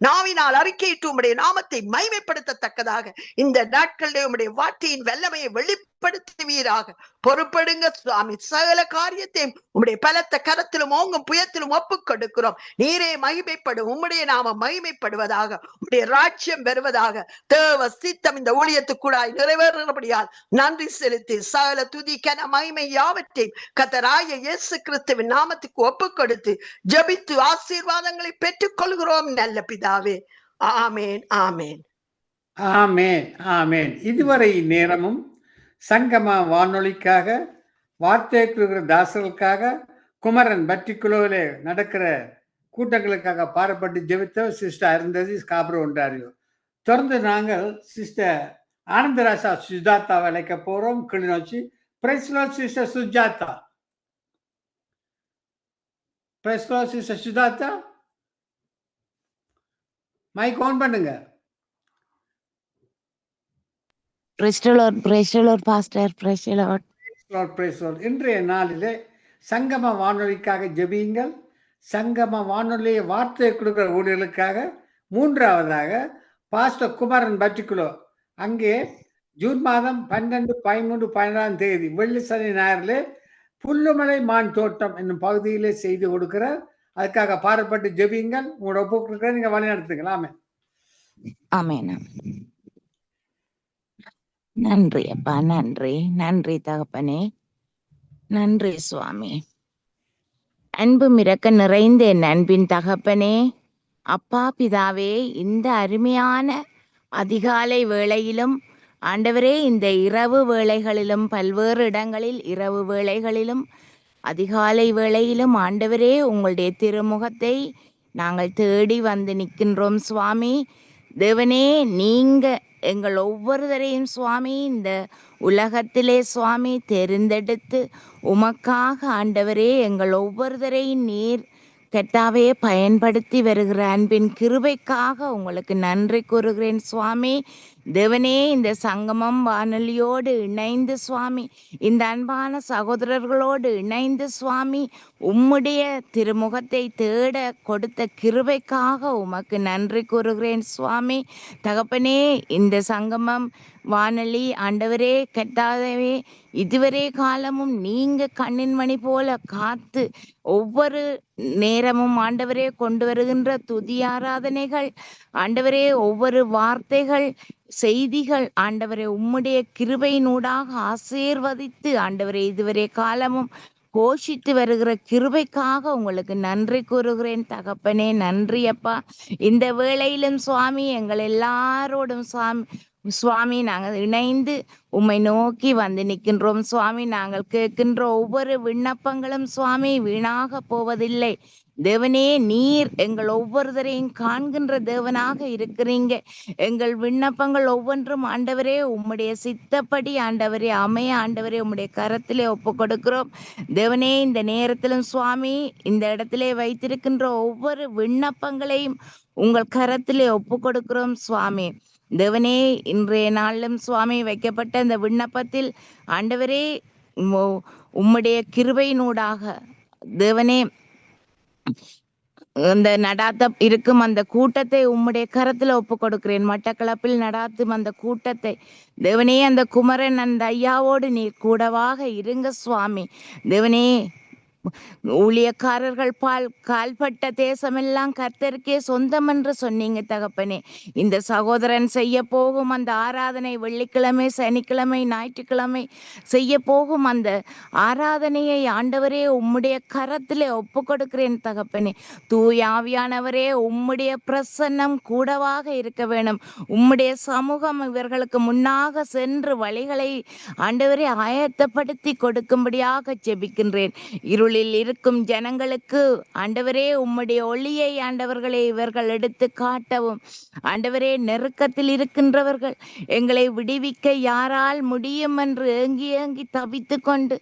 நாவினால் அறிக்கையிட்டு உம்முடைய நாமத்தை மகிமைப்படுத்தத்தக்கதாக இந்த நாட்களிலே உம்முடைய வார்த்தையின் வல்லமையை வெளிப்படுத்துவீராக. பொறுப்படுங்க சுவாமி. சகல காரியத்தையும் உம்முடைய பலத்த கரத்திலும் ஓங்கும் புயத்திலும் ஒப்புக் கொடுக்கிறோம். நீரே மகிமைப்படும். உம்முடைய நாம மகிமைப்படுவதாக. உம்முடைய ராஜ்யம் வருவதாக. தேவ சித்தம் இந்த ஊழியத்துக்குள்ளாய் நிறைவேறும்படியால் நன்றி செலுத்தி சகல துதி கன மகிமை யாவற்றையும் கர்த்தராகிய இயேசு கிறிஸ்துவின் நாமத்துக்கு ஒப்புக் கொடுத்து ஜெபித்து ஆசீர்வாதங்களை பெற்றுக் கொள்கிறோம் நல்ல பிதாவே. ஆமேன், ஆமேன், ஆமேன், ஆமேன். இதுவரை நேரமும் சங்கமா வானொலிக்காக, வார்த்தை கொடுக்கிற தாசர்களுக்காக, குமரன் பட்டிக்குழுவிலே நடக்கிற கூட்டங்களுக்காக பாடப்பட்டு ஜெபித்த சிஸ்டர் அருந்ததி ஸ்காப்ரோ ஒன்றாரியோ. தொடர்ந்து நாங்கள் சிஸ்டர் ஆனந்தராசா சுஜாதாவை அழைக்க போறோம். Kilinochchi. Praise Lord sister Sujatha. Praise Lord sister Sujatha, mic on பண்ணுங்க. இன்றைய நாளிலே சங்கம வானொலிக்காக ஜெபியுங்கள். சங்கம வானொலியை வார்த்தையை கொடுக்கிற ஊழியர்களுக்காக மூன்றாவதாக பாஸ்டர் குமரன் பட்டிக்குலோ அங்கே ஜூன் மாதம் 12, 13, 14 வெள்ளி சனி ஞாயிறிலே புல்லுமலை மான் தோட்டம் என்னும் பகுதியிலே செய்து கொடுக்கிறார். அதுக்காக பாடப்பட்டு ஜெபியுங்கள். உங்களோட ஒப்பு நீங்க வழி நடத்துங்களாமே. ஆமென். நன்றி அப்பா, நன்றி, நன்றி தகப்பனே, நன்றி சுவாமி. அன்பு மிரக்க நிறைந்த என் அன்பின் தகப்பனே, அப்பா பிதாவே, இந்த அருமையான அதிகாலை வேளையிலும் ஆண்டவரே, இந்த இரவு வேளைகளிலும் பல்வேறு இடங்களில் இரவு வேளைகளிலும் அதிகாலை வேளையிலும் ஆண்டவரே உங்களுடைய திருமுகத்தை நாங்கள் தேடி வந்து நிற்கின்றோம் சுவாமி. தேவனே, நீங்க எங்கள் ஒவ்வொருவரையும் சுவாமி இந்த உலகத்திலே சுவாமி தெரிந்தெடுத்து உமக்காக ஆண்டவரே எங்கள் ஒவ்வொருவரையும் நீர் கர்த்தாவே பயன்படுத்தி வருகிற அன்பின் கிருபைக்காக உங்களுக்கு நன்றி கூறுகிறேன் சுவாமி. தேவனே, இந்த சங்கமம் வானொலியோடு இணைந்து சுவாமி, இந்த அன்பான சகோதரர்களோடு இணைந்து சுவாமி உம்முடைய திருமுகத்தை தேட கொடுத்த கிருபைக்காக உமக்கு நன்றி கூறுகிறேன் சுவாமி. தகப்பனே, இந்த சங்கமம் வானொலி ஆண்டவரே கர்த்தாவே இதுவரை காலமும் நீங்க கண்ணின் மணி போல காத்து ஒவ்வொரு நேரமும் ஆண்டவரே கொண்டு வருகின்ற துதி ஆராதனைகள் ஆண்டவரே, ஒவ்வொரு வார்த்தைகள் செய்திகள் ஆண்டவரே உம்முடைய கிருபையினூடாக ஆசீர்வதித்து ஆண்டவரே இதுவரை காலமும் கோஷித்து வருகிற கிருபைக்காக உங்களுக்கு நன்றி கூறுகிறேன் தகப்பனே. நன்றி அப்பா. இந்த வேளையிலும் சுவாமி எங்கள் எல்லாரோடும் சுவாமி நாங்கள் இணைந்து உம்மை நோக்கி வந்து நிற்கின்றோம் சுவாமி. நாங்கள் கேட்கின்ற ஒவ்வொரு விண்ணப்பங்களும் சுவாமி வீணாக போவதில்லை. தேவனே, நீர் எங்கள் ஒவ்வொருவரையும் காண்கின்ற தேவனாக இருக்கிறீங்க. எங்கள் விண்ணப்பங்கள் ஒவ்வொன்றும் ஆண்டவரே உம்முடைய சித்தப்படி ஆண்டவரே அமைய ஆண்டவரே உம்முடைய கரத்திலே ஒப்பு கொடுக்கிறோம். தேவனே, இந்த நேரத்திலும் சுவாமி இந்த இடத்திலே வைத்திருக்கின்ற ஒவ்வொரு விண்ணப்பங்களையும் உங்கள் கரத்திலே ஒப்பு கொடுக்கிறோம் சுவாமி. தேவனே, இன்றைய நாளிலும் சுவாமி வைக்கப்பட்ட இந்த விண்ணப்பத்தில் ஆண்டவரே உம்முடைய கிருபையினூடாக தேவனே அந்த நடாத்த இருக்கும் அந்த கூட்டத்தை உம்முடைய கரத்துல ஒப்பு கொடுக்கிறேன். மட்டக்களப்பில் நடாத்தும் அந்த கூட்டத்தை தேவனே, அந்த குமரன் அந்த ஐயாவோடு நீர் கூடவாக இருங்க சுவாமி. தேவனே, ஊழியக்காரர்கள் கால்பட்ட தேசமெல்லாம் கர்த்தருக்கே சொந்தம் என்று சொன்னீங்க தகப்பனே. இந்த சகோதரன் செய்ய போகும் அந்த ஆராதனை வெள்ளிக்கிழமை, சனிக்கிழமை, ஞாயிற்றுக்கிழமை செய்ய போகும் அந்த ஆராதனையை ஆண்டவரே உம்முடைய கரத்திலே ஒப்பு கொடுக்கிறேன் தகப்பனே. தூயாவியானவரே உம்முடைய பிரசன்னம் கூடவாக இருக்க வேணும். உம்முடைய சமூகம் இவர்களுக்கு முன்னாக சென்று வழிகளை ஆண்டவரே ஆயத்தப்படுத்தி கொடுக்கும்படியாக ஜெபிக்கின்றேன். இருளில் இருக்கும் ஜனங்களுக்கு ஆண்டவரே உம்முடைய ஒளியை ஆண்டவர்களை இவர்கள் எடுத்து காட்டவும். ஆண்டவரே நெருக்கத்தில் இருக்கின்றவர்கள் எங்களை விடுவிக்க யாரால் முடியும் என்று ஏங்கி ஏங்கி தவித்து கொண்டு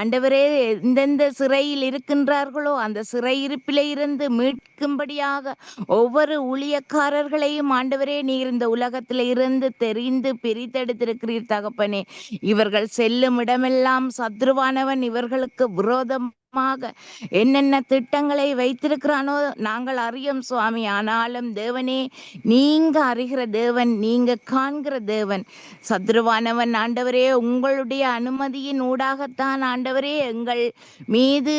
ஆண்டவரே எந்தெந்த சிறையில் இருக்கின்றார்களோ அந்த சிறையிருப்பிலே இருந்து மீட்கும்படியாக ஒவ்வொரு ஊழியக்காரர்களையும் ஆண்டவரே நீர் இந்த உலகத்தில இருந்து தெரிந்து பிரித்தெடுத்திருக்கிறீர் தகப்பனே. இவர்கள் செல்லும் இடமெல்லாம் சத்ருவானவன் இவர்களுக்கு விரோதமாக என்னென்ன திட்டங்களை வைத்திருக்கிறானோ நாங்கள் அறியோம் சுவாமி. ஆனாலும் தேவனே, நீங்க அறிகிற தேவன், நீங்க காண்கிற தேவன். சத்ருவானவன் ஆண்டவரே உங்களுடைய அனுமதியின் ஊடாகத்தான் ஆண்டவரே எங்கள் மீது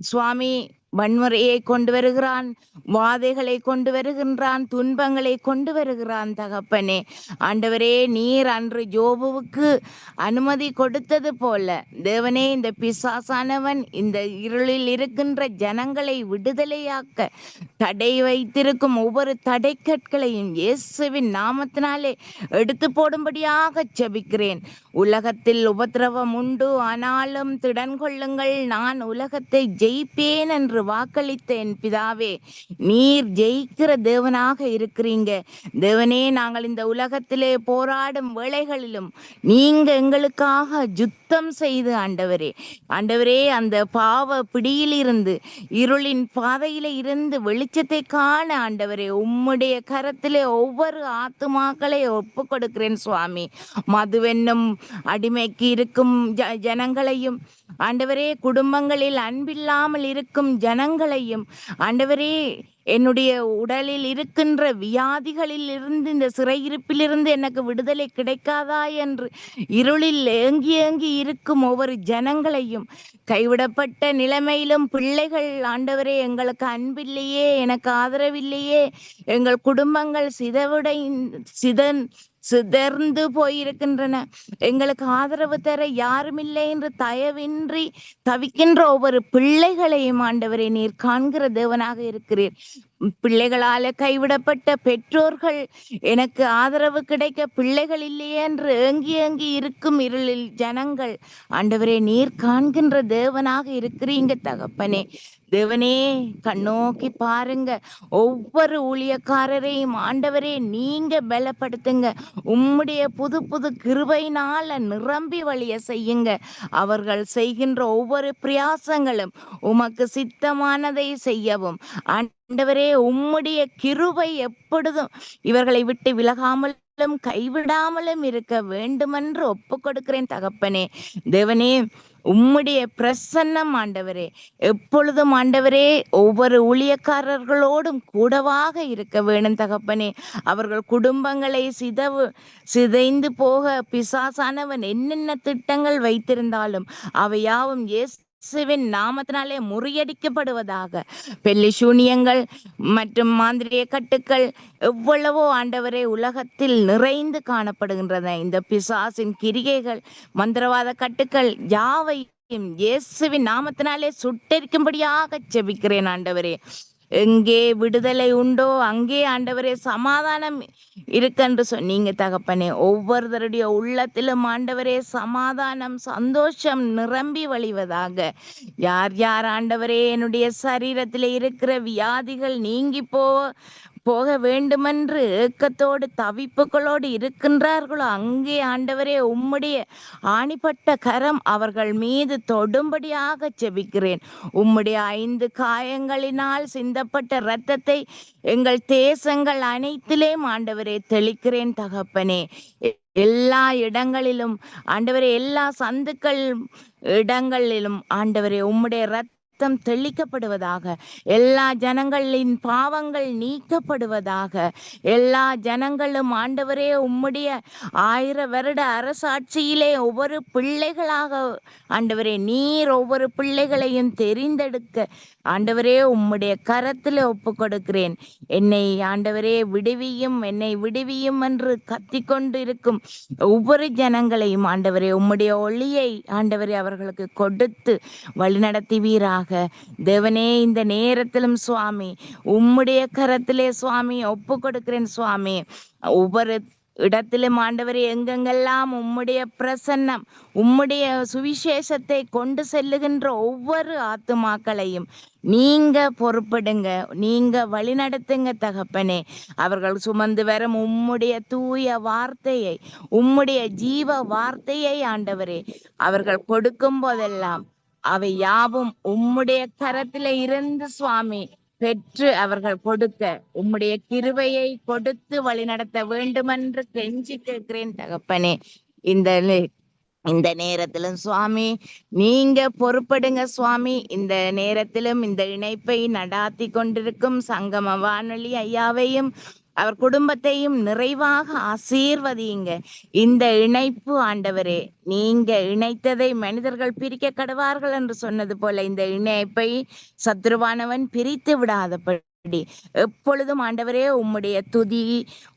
சுவாமி வன்முறையை கொண்டு வருகிறான், வாதைகளை கொண்டு வருகின்றான், துன்பங்களை கொண்டு வருகிறான் தகப்பனே. ஆண்டவரே நீர் அன்று யோபுவுக்கு அனுமதி கொடுத்தது போல தேவனே இந்த பிசாசானவன் இந்த இருளில் இருக்கின்ற ஜனங்களை விடுதலையாக்க தடை வைத்திருக்கும் ஒவ்வொரு தடைக்கற்களையும் இயேசுவின் நாமத்தினாலே எடுத்து போடும்படியாக ஜெபிக்கிறேன். உலகத்தில் உபத்திரவம் உண்டு, ஆனாலும் திடன் கொள்ளுங்கள், நான் உலகத்தை ஜெயிப்பேன் என்று வாக்களித்த என் பிதாவே, நீர் ஜெயிக்கிற தேவனாக இருக்கிறீங்க தேவனே. நாங்கள் இந்த உலகத்திலே போராடும் வேளைகளிலும் நீங்க எங்களுக்காக யுத்தம் செய்து ஆண்டவரே அந்த பாவ பிடியில் இருந்து இருளின் பாதையில இருந்து வெளிச்சத்தை காண ஆண்டவரே உம்முடைய கரத்திலே ஒவ்வொரு ஆத்துமாக்களை ஒப்பு கொடுக்கிறேன் சுவாமி. மதுவென்னும் அடிமைக்கு இருக்கும் ஜனங்களையும் ஆண்டவரே, குடும்பங்களில் அன்பில்லாமல் இருக்கும் ஜனங்களையும் ஆண்டவரே, என்னுடைய உடலில் இருக்கின்ற வியாதிகளில் இருந்து இந்த சிறையிருப்பிலிருந்து எனக்கு விடுதலை கிடைக்காதா என்று இருளில் ஏங்கி ஏங்கி இருக்கும் ஒவ்வொரு ஜனங்களையும், கைவிடப்பட்ட நிலைமையிலும் பிள்ளைகள் ஆண்டவரே எங்களுக்கு அன்பில்லையே, எனக்கு ஆதரவில்லையே, எங்கள் குடும்பங்கள் சிதர்ந்து போயிருக்கின்றன, எங்களுக்கு ஆதரவு தர யாருமில்லை என்று தயவின்றி தவிக்கின்ற ஒவ்வொரு பிள்ளைகளையும் ஆண்டவரே நீர் காண்கிற தேவனாக இருக்கிறீர். பிள்ளைகளால கைவிடப்பட்ட பெற்றோர்கள், எனக்கு ஆதரவு கிடைக்க பிள்ளைகள் இல்லையே என்று ஏங்கி ஏங்கி இருக்கும் இருளில் ஜனங்கள் ஆண்டவரே நீர் காண்கின்ற தேவனாக இருக்கிறீங்க தகப்பனே. தேவனே கண்ணோக்கி பாருங்க, ஒவ்வொரு ஊழியக்காரரையும் ஆண்டவரே நீங்க பலப்படுத்துங்க, உம்முடைய புது புது கிருபையினால நிரம்பி வழிய செய்யுங்க. அவர்கள் செய்கின்ற ஒவ்வொரு பிரயாசங்களும் உமக்கு சித்தமானதை செய்யவும் ஆண்டவரே உம்முடைய கிருபை எப்பொழுதும் இவர்களை விட்டு விலகாமலும் கைவிடாமலும் இருக்க வேண்டுமென்று ஒப்பு கொடுக்கிறேன் தகப்பனே. தேவனே உம்முடைய பிரசன்னம் ஆண்டவரே எப்பொழுதும் ஆண்டவரே ஒவ்வொரு ஊழியக்காரர்களோடும் கூடவாக இருக்க வேணும் தகப்பனே. அவர்கள் குடும்பங்களை சிதைந்து போக பிசாசானவன் என்னென்ன திட்டங்கள் வைத்திருந்தாலும் அவையாவும் இயேசுவின் நாமத்தினாலே முறியடிக்கப்படுவதாக. பெல்லி சூனியங்கள் மற்றும் மாந்திரிய கட்டுக்கள் எவ்வளவோ ஆண்டவரே உலகத்தில் நிறைந்து காணப்படுகின்றன. இந்த பிசாசின் கிரிகைகள், மந்திரவாத கட்டுக்கள் யாவையும் இயேசுவின் நாமத்தினாலே சுட்டெரிக்கும்படியாக ஜெபிக்கிறேன் ஆண்டவரே. எங்கே விடுதலை உண்டோ அங்கே ஆண்டவரே சமாதானம் இருக்கென்று சொன்னீங்க தகப்பனே. ஒவ்வொருத்தருடைய உள்ளத்திலும் ஆண்டவரே சமாதானம், சந்தோஷம் நிரம்பி வழிவதாக. யார் யார் ஆண்டவரே என்னுடைய சரீரத்தில் இருக்கிற வியாதிகள் நீங்கி போக வேண்டுமென்று ஏக்கத்தோடு தவிப்புகளோடு இருக்கின்றார்களோ அங்கே ஆண்டவரே உம்முடைய ஆணிப்பட்ட கரம் அவர்கள் மீது தொடும்படியாக ஜெபிக்கிறேன். உம்முடைய 5 காயங்களினால் சிந்தப்பட்ட இரத்தத்தை எங்கள் தேசங்கள் அனைத்திலேயும் ஆண்டவரே தெளிக்கிறேன் தகப்பனே. எல்லா இடங்களிலும் ஆண்டவரே, எல்லா சந்துக்கள் இடங்களிலும் ஆண்டவரே உம்முடைய இரத்தம் தெளிக்கப்படுவதாக, எல்லா ஜனங்களின் பாவங்கள் நீக்கப்படுவதாக, எல்லா ஜனங்களும் ஆண்டவரே உம்முடைய 1000 வருட அரசாட்சியிலே ஒவ்வொரு பிள்ளைகளாக ஆண்டவரே நீர் ஒவ்வொரு பிள்ளைகளையும் தெரிந்தெடுக்க ஆண்டவரே உம்முடைய கரத்தில் ஒப்பு கொடுக்கிறேன். என்னை ஆண்டவரே விடுவியும், என்னை விடுவியும் என்று கத்திக்கொண்டு இருக்கும் ஒவ்வொரு ஜனங்களையும் ஆண்டவரே உம்முடைய ஒளியை ஆண்டவரே அவர்களுக்கு கொடுத்து வழிநடத்துவீராக. தேவனே, இந்த நேரத்திலும் சுவாமி உம்முடைய கரத்திலே சுவாமி ஒப்பு கொடுக்கிறேன் சுவாமி. ஒவ்வொரு இடத்திலும் ஆண்டவரே எங்கெங்கெல்லாம் உம்முடைய பிரசன்னம், உம்முடைய சுவிசேஷத்தை கொண்டு செல்லுகின்ற ஒவ்வொரு ஆத்துமாக்களையும் நீங்க பொறுப்படுங்க, நீங்க வழிநடத்துங்க தகப்பனே. அவர்கள் சுமந்து வரும் உம்முடைய தூய வார்த்தையை, உம்முடைய ஜீவ வார்த்தையை ஆண்டவரே அவர்கள் கொடுக்கும் போதெல்லாம் அவை யாவும் உம்முடைய கரத்தில இருந்து சுவாமி பெற்று அவர்கள் கொடுக்க உம்முடைய கிருபையை கொடுத்து வழிநடத்த வேண்டுமென்று கெஞ்சி கேட்கிறேன் தகப்பனே. இந்த நேரத்திலும் சுவாமி நீங்க பொறுப்படுங்க சுவாமி. இந்த நேரத்திலும் இந்த இணைப்பை நடாத்தி கொண்டிருக்கும் சங்கம வானொலி ஐயாவையும் அவர் குடும்பத்தையும் நிறைவாக ஆசீர்வதியுங்க. இந்த இணைப்பு ஆண்டவரே, நீங்க இணைத்ததை மனிதர்கள் பிரிக்க கடவார்கள் என்று சொன்னது போல இந்த இணைப்பை சத்துருவானவன் பிரித்து விடாதபடி எப்பொழுதும் ஆண்டவரே உம்முடைய துதி,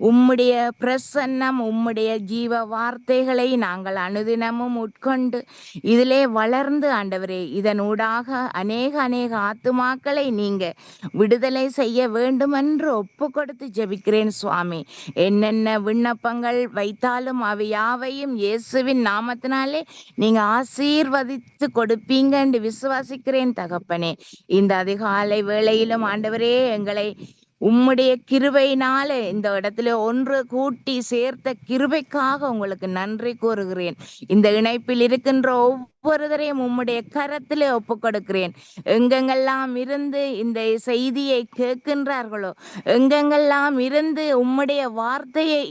உம்முடைய பிரசன்னம், உம்முடைய ஜீவ வார்த்தைகளை நாங்கள் அனுதினமும் உட்கொண்டு இதிலே வளர்ந்து ஆண்டவரே இதனூடாக அநேக ஆத்துமாக்களை நீங்க விடுதலை செய்ய வேண்டும் என்று ஒப்பு கொடுத்து ஜெபிக்கிறேன் சுவாமி. என்னென்ன விண்ணப்பங்கள் வைத்தாலும் அவை யாவையும் இயேசுவின் நாமத்தினாலே நீங்க ஆசீர்வதித்து கொடுப்பீங்க என்று விசுவாசிக்கிறேன் தகப்பனே. இந்த அதிகாலை வேளையிலும் ஆண்டவரே எங்களை உம்முடைய கிருபையினாலே இந்த இடத்துல ஒன்று கூட்டி சேர்த்த கிருபைக்காக உங்களுக்கு நன்றி கூறுகிறேன். இந்த இணைப்பில் இருக்கின்ற ஒவ்வொருவரையும் உம்முடைய கரத்திலே ஒப்பு கொடுக்கிறேன். எங்கெங்கெல்லாம் இருந்து இந்த செய்தியை கேட்கின்றார்களோ, எங்கெங்கெல்லாம் இருந்து உம்முடைய வார்த்தையை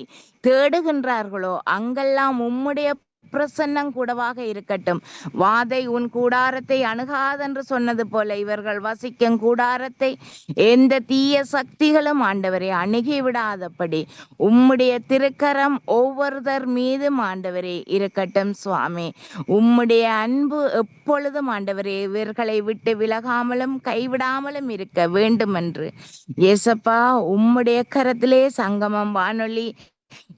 தேடுகின்றார்களோ அங்கெல்லாம் உம்முடைய பிரசன்னம் கூடவாக இருக்கட்டும். வாதை உன் கூடாரத்தை அணுகாதென்று சொன்னது போல இவர்கள் வசிக்கும் கூடாரத்தை எந்த தீய சக்திகளும் ஆண்டவரே அணுகி விடாதபடி உம்முடைய திருக்கரம் ஒவ்வொருவர் மீதும் ஆண்டவரே இருக்கட்டும் சுவாமி. உம்முடைய அன்பு எப்பொழுதும் ஆண்டவரே இவர்களை விட்டு விலகாமலும் கைவிடாமலும் இருக்க வேண்டும் என்று இயேசப்பா உம்முடைய கரத்திலே சங்கமம் வானொலி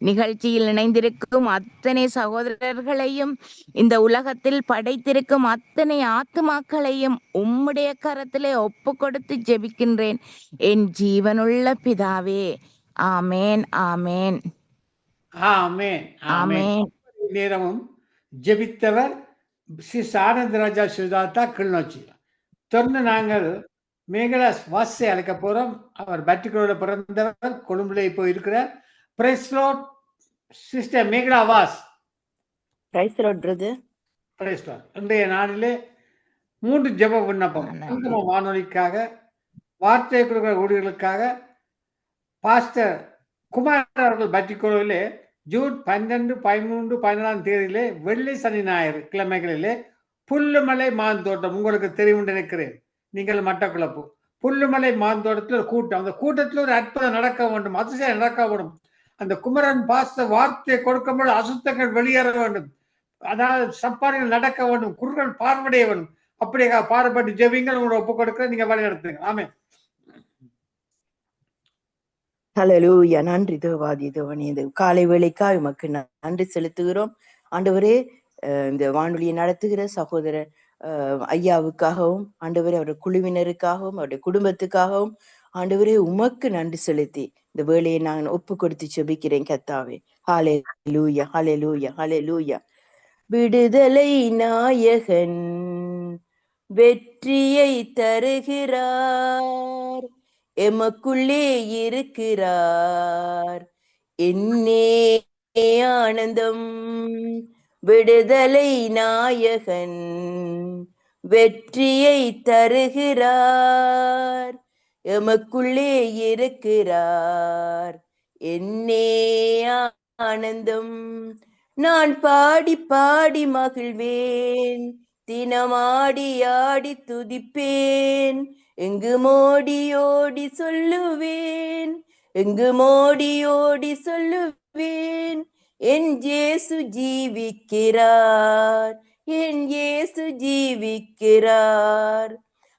நிகழ்ச்சியில் இணைந்திருக்கும் அத்தனை சகோதரர்களையும், இந்த உலகத்தில் படைத்திருக்கும் அத்தனை ஆத்துமாக்களையும் உம்முடைய கரத்திலே ஒப்பு கொடுத்து ஜெபிக்கின்றேன் என் ஜீவனுள்ள பிதாவே. ஆமேன் ஆமேன் ஆமென் ஆமென். ஆமேன். நேரமும் ஜெபித்தவர் ஆனந்தராஜா சுஜாதா கிளிநொச்சி. தொடர்ந்து நாங்கள் மேகலா வாசை அழைக்க போறோம். அவர் பட்டிக்கோட பிறந்தவர், கொழும்புல இப்போ இருக்கிறார். Praise Lord sister Megala Vaz. Praise Lord brother. Praise Lord. இன்றைய நாளிலே 3 ஜெப விண்ணப்பம் வானொலிக்காக, வார்த்தை கொடுக்கிற ஊழியர்களுக்காக. பாஸ்டர் குமார் அவர்கள் பட்டிக்கோவிலே ஜூன் 12, 13, 14 தேதியிலே வெள்ளி சனி ஞாயிறு கிழமைகளிலே புல்லுமலை மாந்தோட்டம், உங்களுக்கு தெரியும் நினைக்கிறேன், நீங்கள் மட்டக்குழப்பு புல்லுமலை மாந்தோட்டத்தில் ஒரு கூட்டம். அந்த கூட்டத்தில் ஒரு அற்புதம் நடக்க வேண்டும், அதிசயம் நடக்க வேண்டும். அந்த குமரன் பாஸ்டர் வார்த்தையை கொடுக்கும்போது அசுத்தங்கள் வெளியேற வேண்டும், அதாவது சப்பாரிகள் நடக்க வேண்டும், குருக்கள் பார்வைய வேண்டும். அப்படியே பாடுபட்டு ஜெபிங்கள். உங்களை ஒப்பு கொடுக்க நீங்க வழி நடத்துங்க. ஆமென். ஹல்லேலூயா. நன்றி தேவாதி தேவனே, இந்த காலை வேளைக்காக உமக்கு நன்றி செலுத்துகிறோம் ஆண்டவரே. இந்த வானொலியை நடத்துகிற சகோதரர் ஐயாவுக்காகவும் ஆண்டவரே, அவருடைய குழுவினருக்காகவும் அவருடைய குடும்பத்துக்காகவும் ஆண்டவரே உமக்கு நன்றி செலுத்தி இந்த வேலையை நான் ஒப்பு கொடுத்து செபிக்கிறேன் கர்த்தாவே. ஹல்லேலூயா ஹல்லேலூயா ஹல்லேலூயா. விடுதலை நாயகன் வெற்றியை தருகிறார், எமக்குள்ளே இருக்கிறார், என்னே ஆனந்தம். விடுதலை நாயகன் வெற்றியை தருகிறார், எமக்குள்ளே இருக்கிறார், என்னே ஆனந்தம். நான் பாடி பாடி மகிழ்வேன், தினமாடி ஆடி துதிப்பேன், எங்கு மோடி ஓடி சொல்லுவேன், எங்கு மோடி ஓடி சொல்லுவேன், என் இயேசு ஜீவிக்கிறார், என் இயேசு ஜீவிக்கிறார்.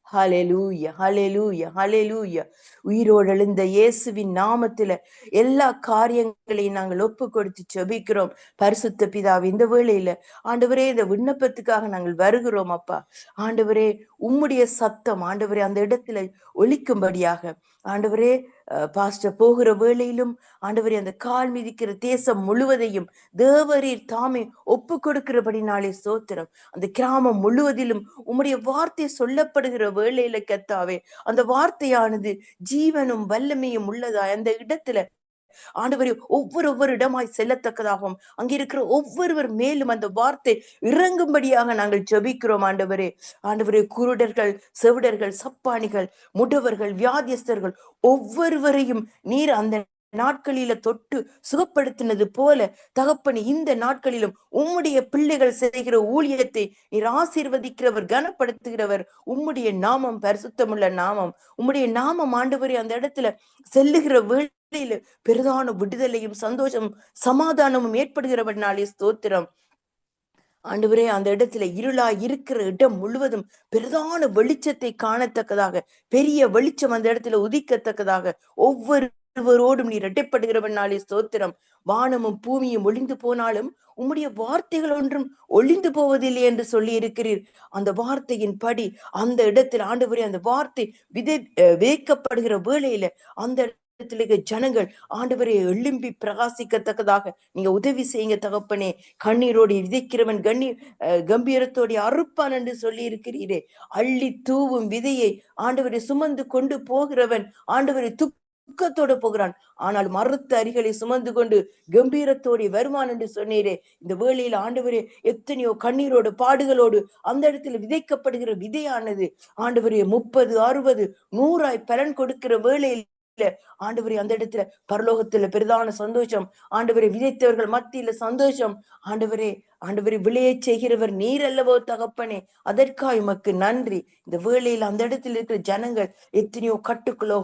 ஹalleluya, ஹalleluya, ஹalleluya. உயிரோடு எழுந்த இயேசுவின் நாமத்துல எல்லா காரியங்களையும் நாங்கள் ஒப்பு கொடுத்து ஜெபிக்கிறோம். பரிசுத்த பிதாவே, இந்த வேளையில ஆண்டவரே இந்த விண்ணப்பத்துக்காக நாங்கள் வருகிறோம் அப்பா. ஆண்டவரே உம்முடைய சத்தம் ஆண்டவரே அந்த இடத்துல ஒலிக்கும்படியாக ஆண்டவரே பாஸ்டர் போகிற வேளையிலும் ஆண்டவரே அந்த கால் மிதிக்கிற தேசம் முழுவதையும் தேவரீர் தாமே ஒப்பு கொடுக்கிறபடினாலே ஸ்தோத்திரம். அந்த கிராமம் முழுவதிலும் உம்முடைய வார்த்தை சொல்லப்படுகிற வேளையில கர்த்தாவே அந்த வார்த்தையானது ஜீவனும் வல்லமையும் உள்ளதா அந்த இடத்துல ஆண்டவரே ஒவ்வொரு இடமாய் செல்லத்தக்கதாகவும் அங்கிருக்கிற ஒவ்வொருவர் மேலும் அந்த வார்த்தை இறங்கும்படியாக நாங்கள் ஜெபிக்கிறோம். ஆண்டவரே ஆண்டவரே குருடர்கள், செவிடர்கள், சப்பானிகள், முடவர்கள், வியாதியஸ்தர்கள் ஒவ்வொருவரையும் நீர் அந்த நாட்களில தொட்டு சுகப்படுத்தினது போல தகப்பனே இந்த நாட்களிலும் உம்முடைய பிள்ளைகள் செய்கிற ஊழியத்தை நீர் ஆசீர்வதிக்கிறவர், கனப்படுத்துகிறவர். உம்முடைய நாமம் பரிசுத்தமுள்ள நாமம். உம்முடைய நாமம் ஆண்டவரே அந்த இடத்துல செல்லுகிற வேளையில பெரிதான விடுதலையும் சந்தோஷமும் சமாதானமும் ஏற்படுகிறவனாலே ஸ்தோத்திரம். ஆண்டவரே அந்த இடத்துல இருளா இருக்கிற இடம் முழுவதும் பெரிதான வெளிச்சத்தை காணத்தக்கதாக, பெரிய வெளிச்சம் அந்த இடத்துல உதிக்கத்தக்கதாக ஒவ்வொருவரோடும் நீர் இரட்டைப்படுகிறவனாலே ஸ்தோத்திரம். வானமும் பூமியும் ஒளிந்து போனாலும் உம்முடைய வார்த்தைகள் ஒன்றும் ஒளிந்து போவதில்லை என்று சொல்லி இருக்கிறீர். அந்த வார்த்தையின் படி அந்த இடத்துல ஆண்டவரே அந்த வார்த்தை விதைக்கப்படுகிற வேளையில அந்த ஜனங்கள் ஆண்டவரை எழும்பி பிரகாசிக்கத்தக்கதாக நீங்க உதவி செய்யுங்க தகப்பனே. கண்ணீரோடு விதைக்கிறவன் கம்பீரத்தோடு அறுப்பான் என்று சொல்லி இருக்கிறீரே. அள்ளி தூவும் விதையை ஆண்டவரை சுமந்து கொண்டு போகிறவன் ஆண்டவரை துக்கத்தோடு போகிறான், ஆனால் மறுத்த அரிகளை சுமந்து கொண்டு கம்பீரத்தோடு வருவான் என்று சொன்னீரே. இந்த வேளையில் ஆண்டவரே எத்தனையோ கண்ணீரோடு பாடுகளோடு அந்த இடத்துல விதைக்கப்படுகிற விதையானது ஆண்டவரே 30, 60, 100 பலன் கொடுக்கிற வேளையில் ஆண்டவரே அந்த இடத்துல பரலோகத்துல பெரிதான சந்தோஷம். ஆண்டவரை விதைத்தவர்கள் மத்தியில சந்தோஷம். ஆண்டவரே விளைய செய்கிறவர் நீர் அல்லவோ தகப்பனே, அதற்காக உமக்கு நன்றி. இந்த வேளையில் அந்த இடத்துல இருக்கிற ஜனங்கள் எத்தனையோ கட்டுக்களோ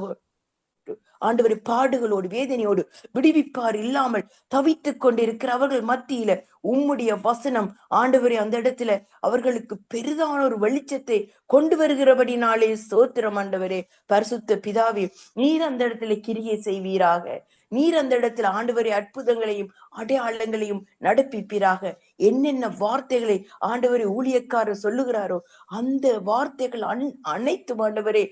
ஆண்டவரை பாடுகளோடு வேதனையோடு விடுவிப்பார் இல்லாமல் தவித்துக் கொண்டிருக்கிற அவர்கள் மத்தியில உம்முடைய வசனம் ஆண்டவரே அந்த இடத்துல அவர்களுக்கு பெரிதான ஒரு வெளிச்சத்தை கொண்டு வருகிறபடினாலே ஸ்தோத்திரம். ஆண்டவரே பரிசுத்த பிதாவே, நீர் அந்த இடத்துல கிரியை செய்வீராக. நீர் அந்த இடத்துல ஆண்டவரே அற்புதங்களையும் அடையாளங்களையும் நடப்பிப்பீராக. என்னென்ன வார்த்தைகளை ஆண்டவரே ஊழியக்காரர் சொல்லுகிறாரோ அந்த வார்த்தைகள் அனைத்தும் ஆண்டவரே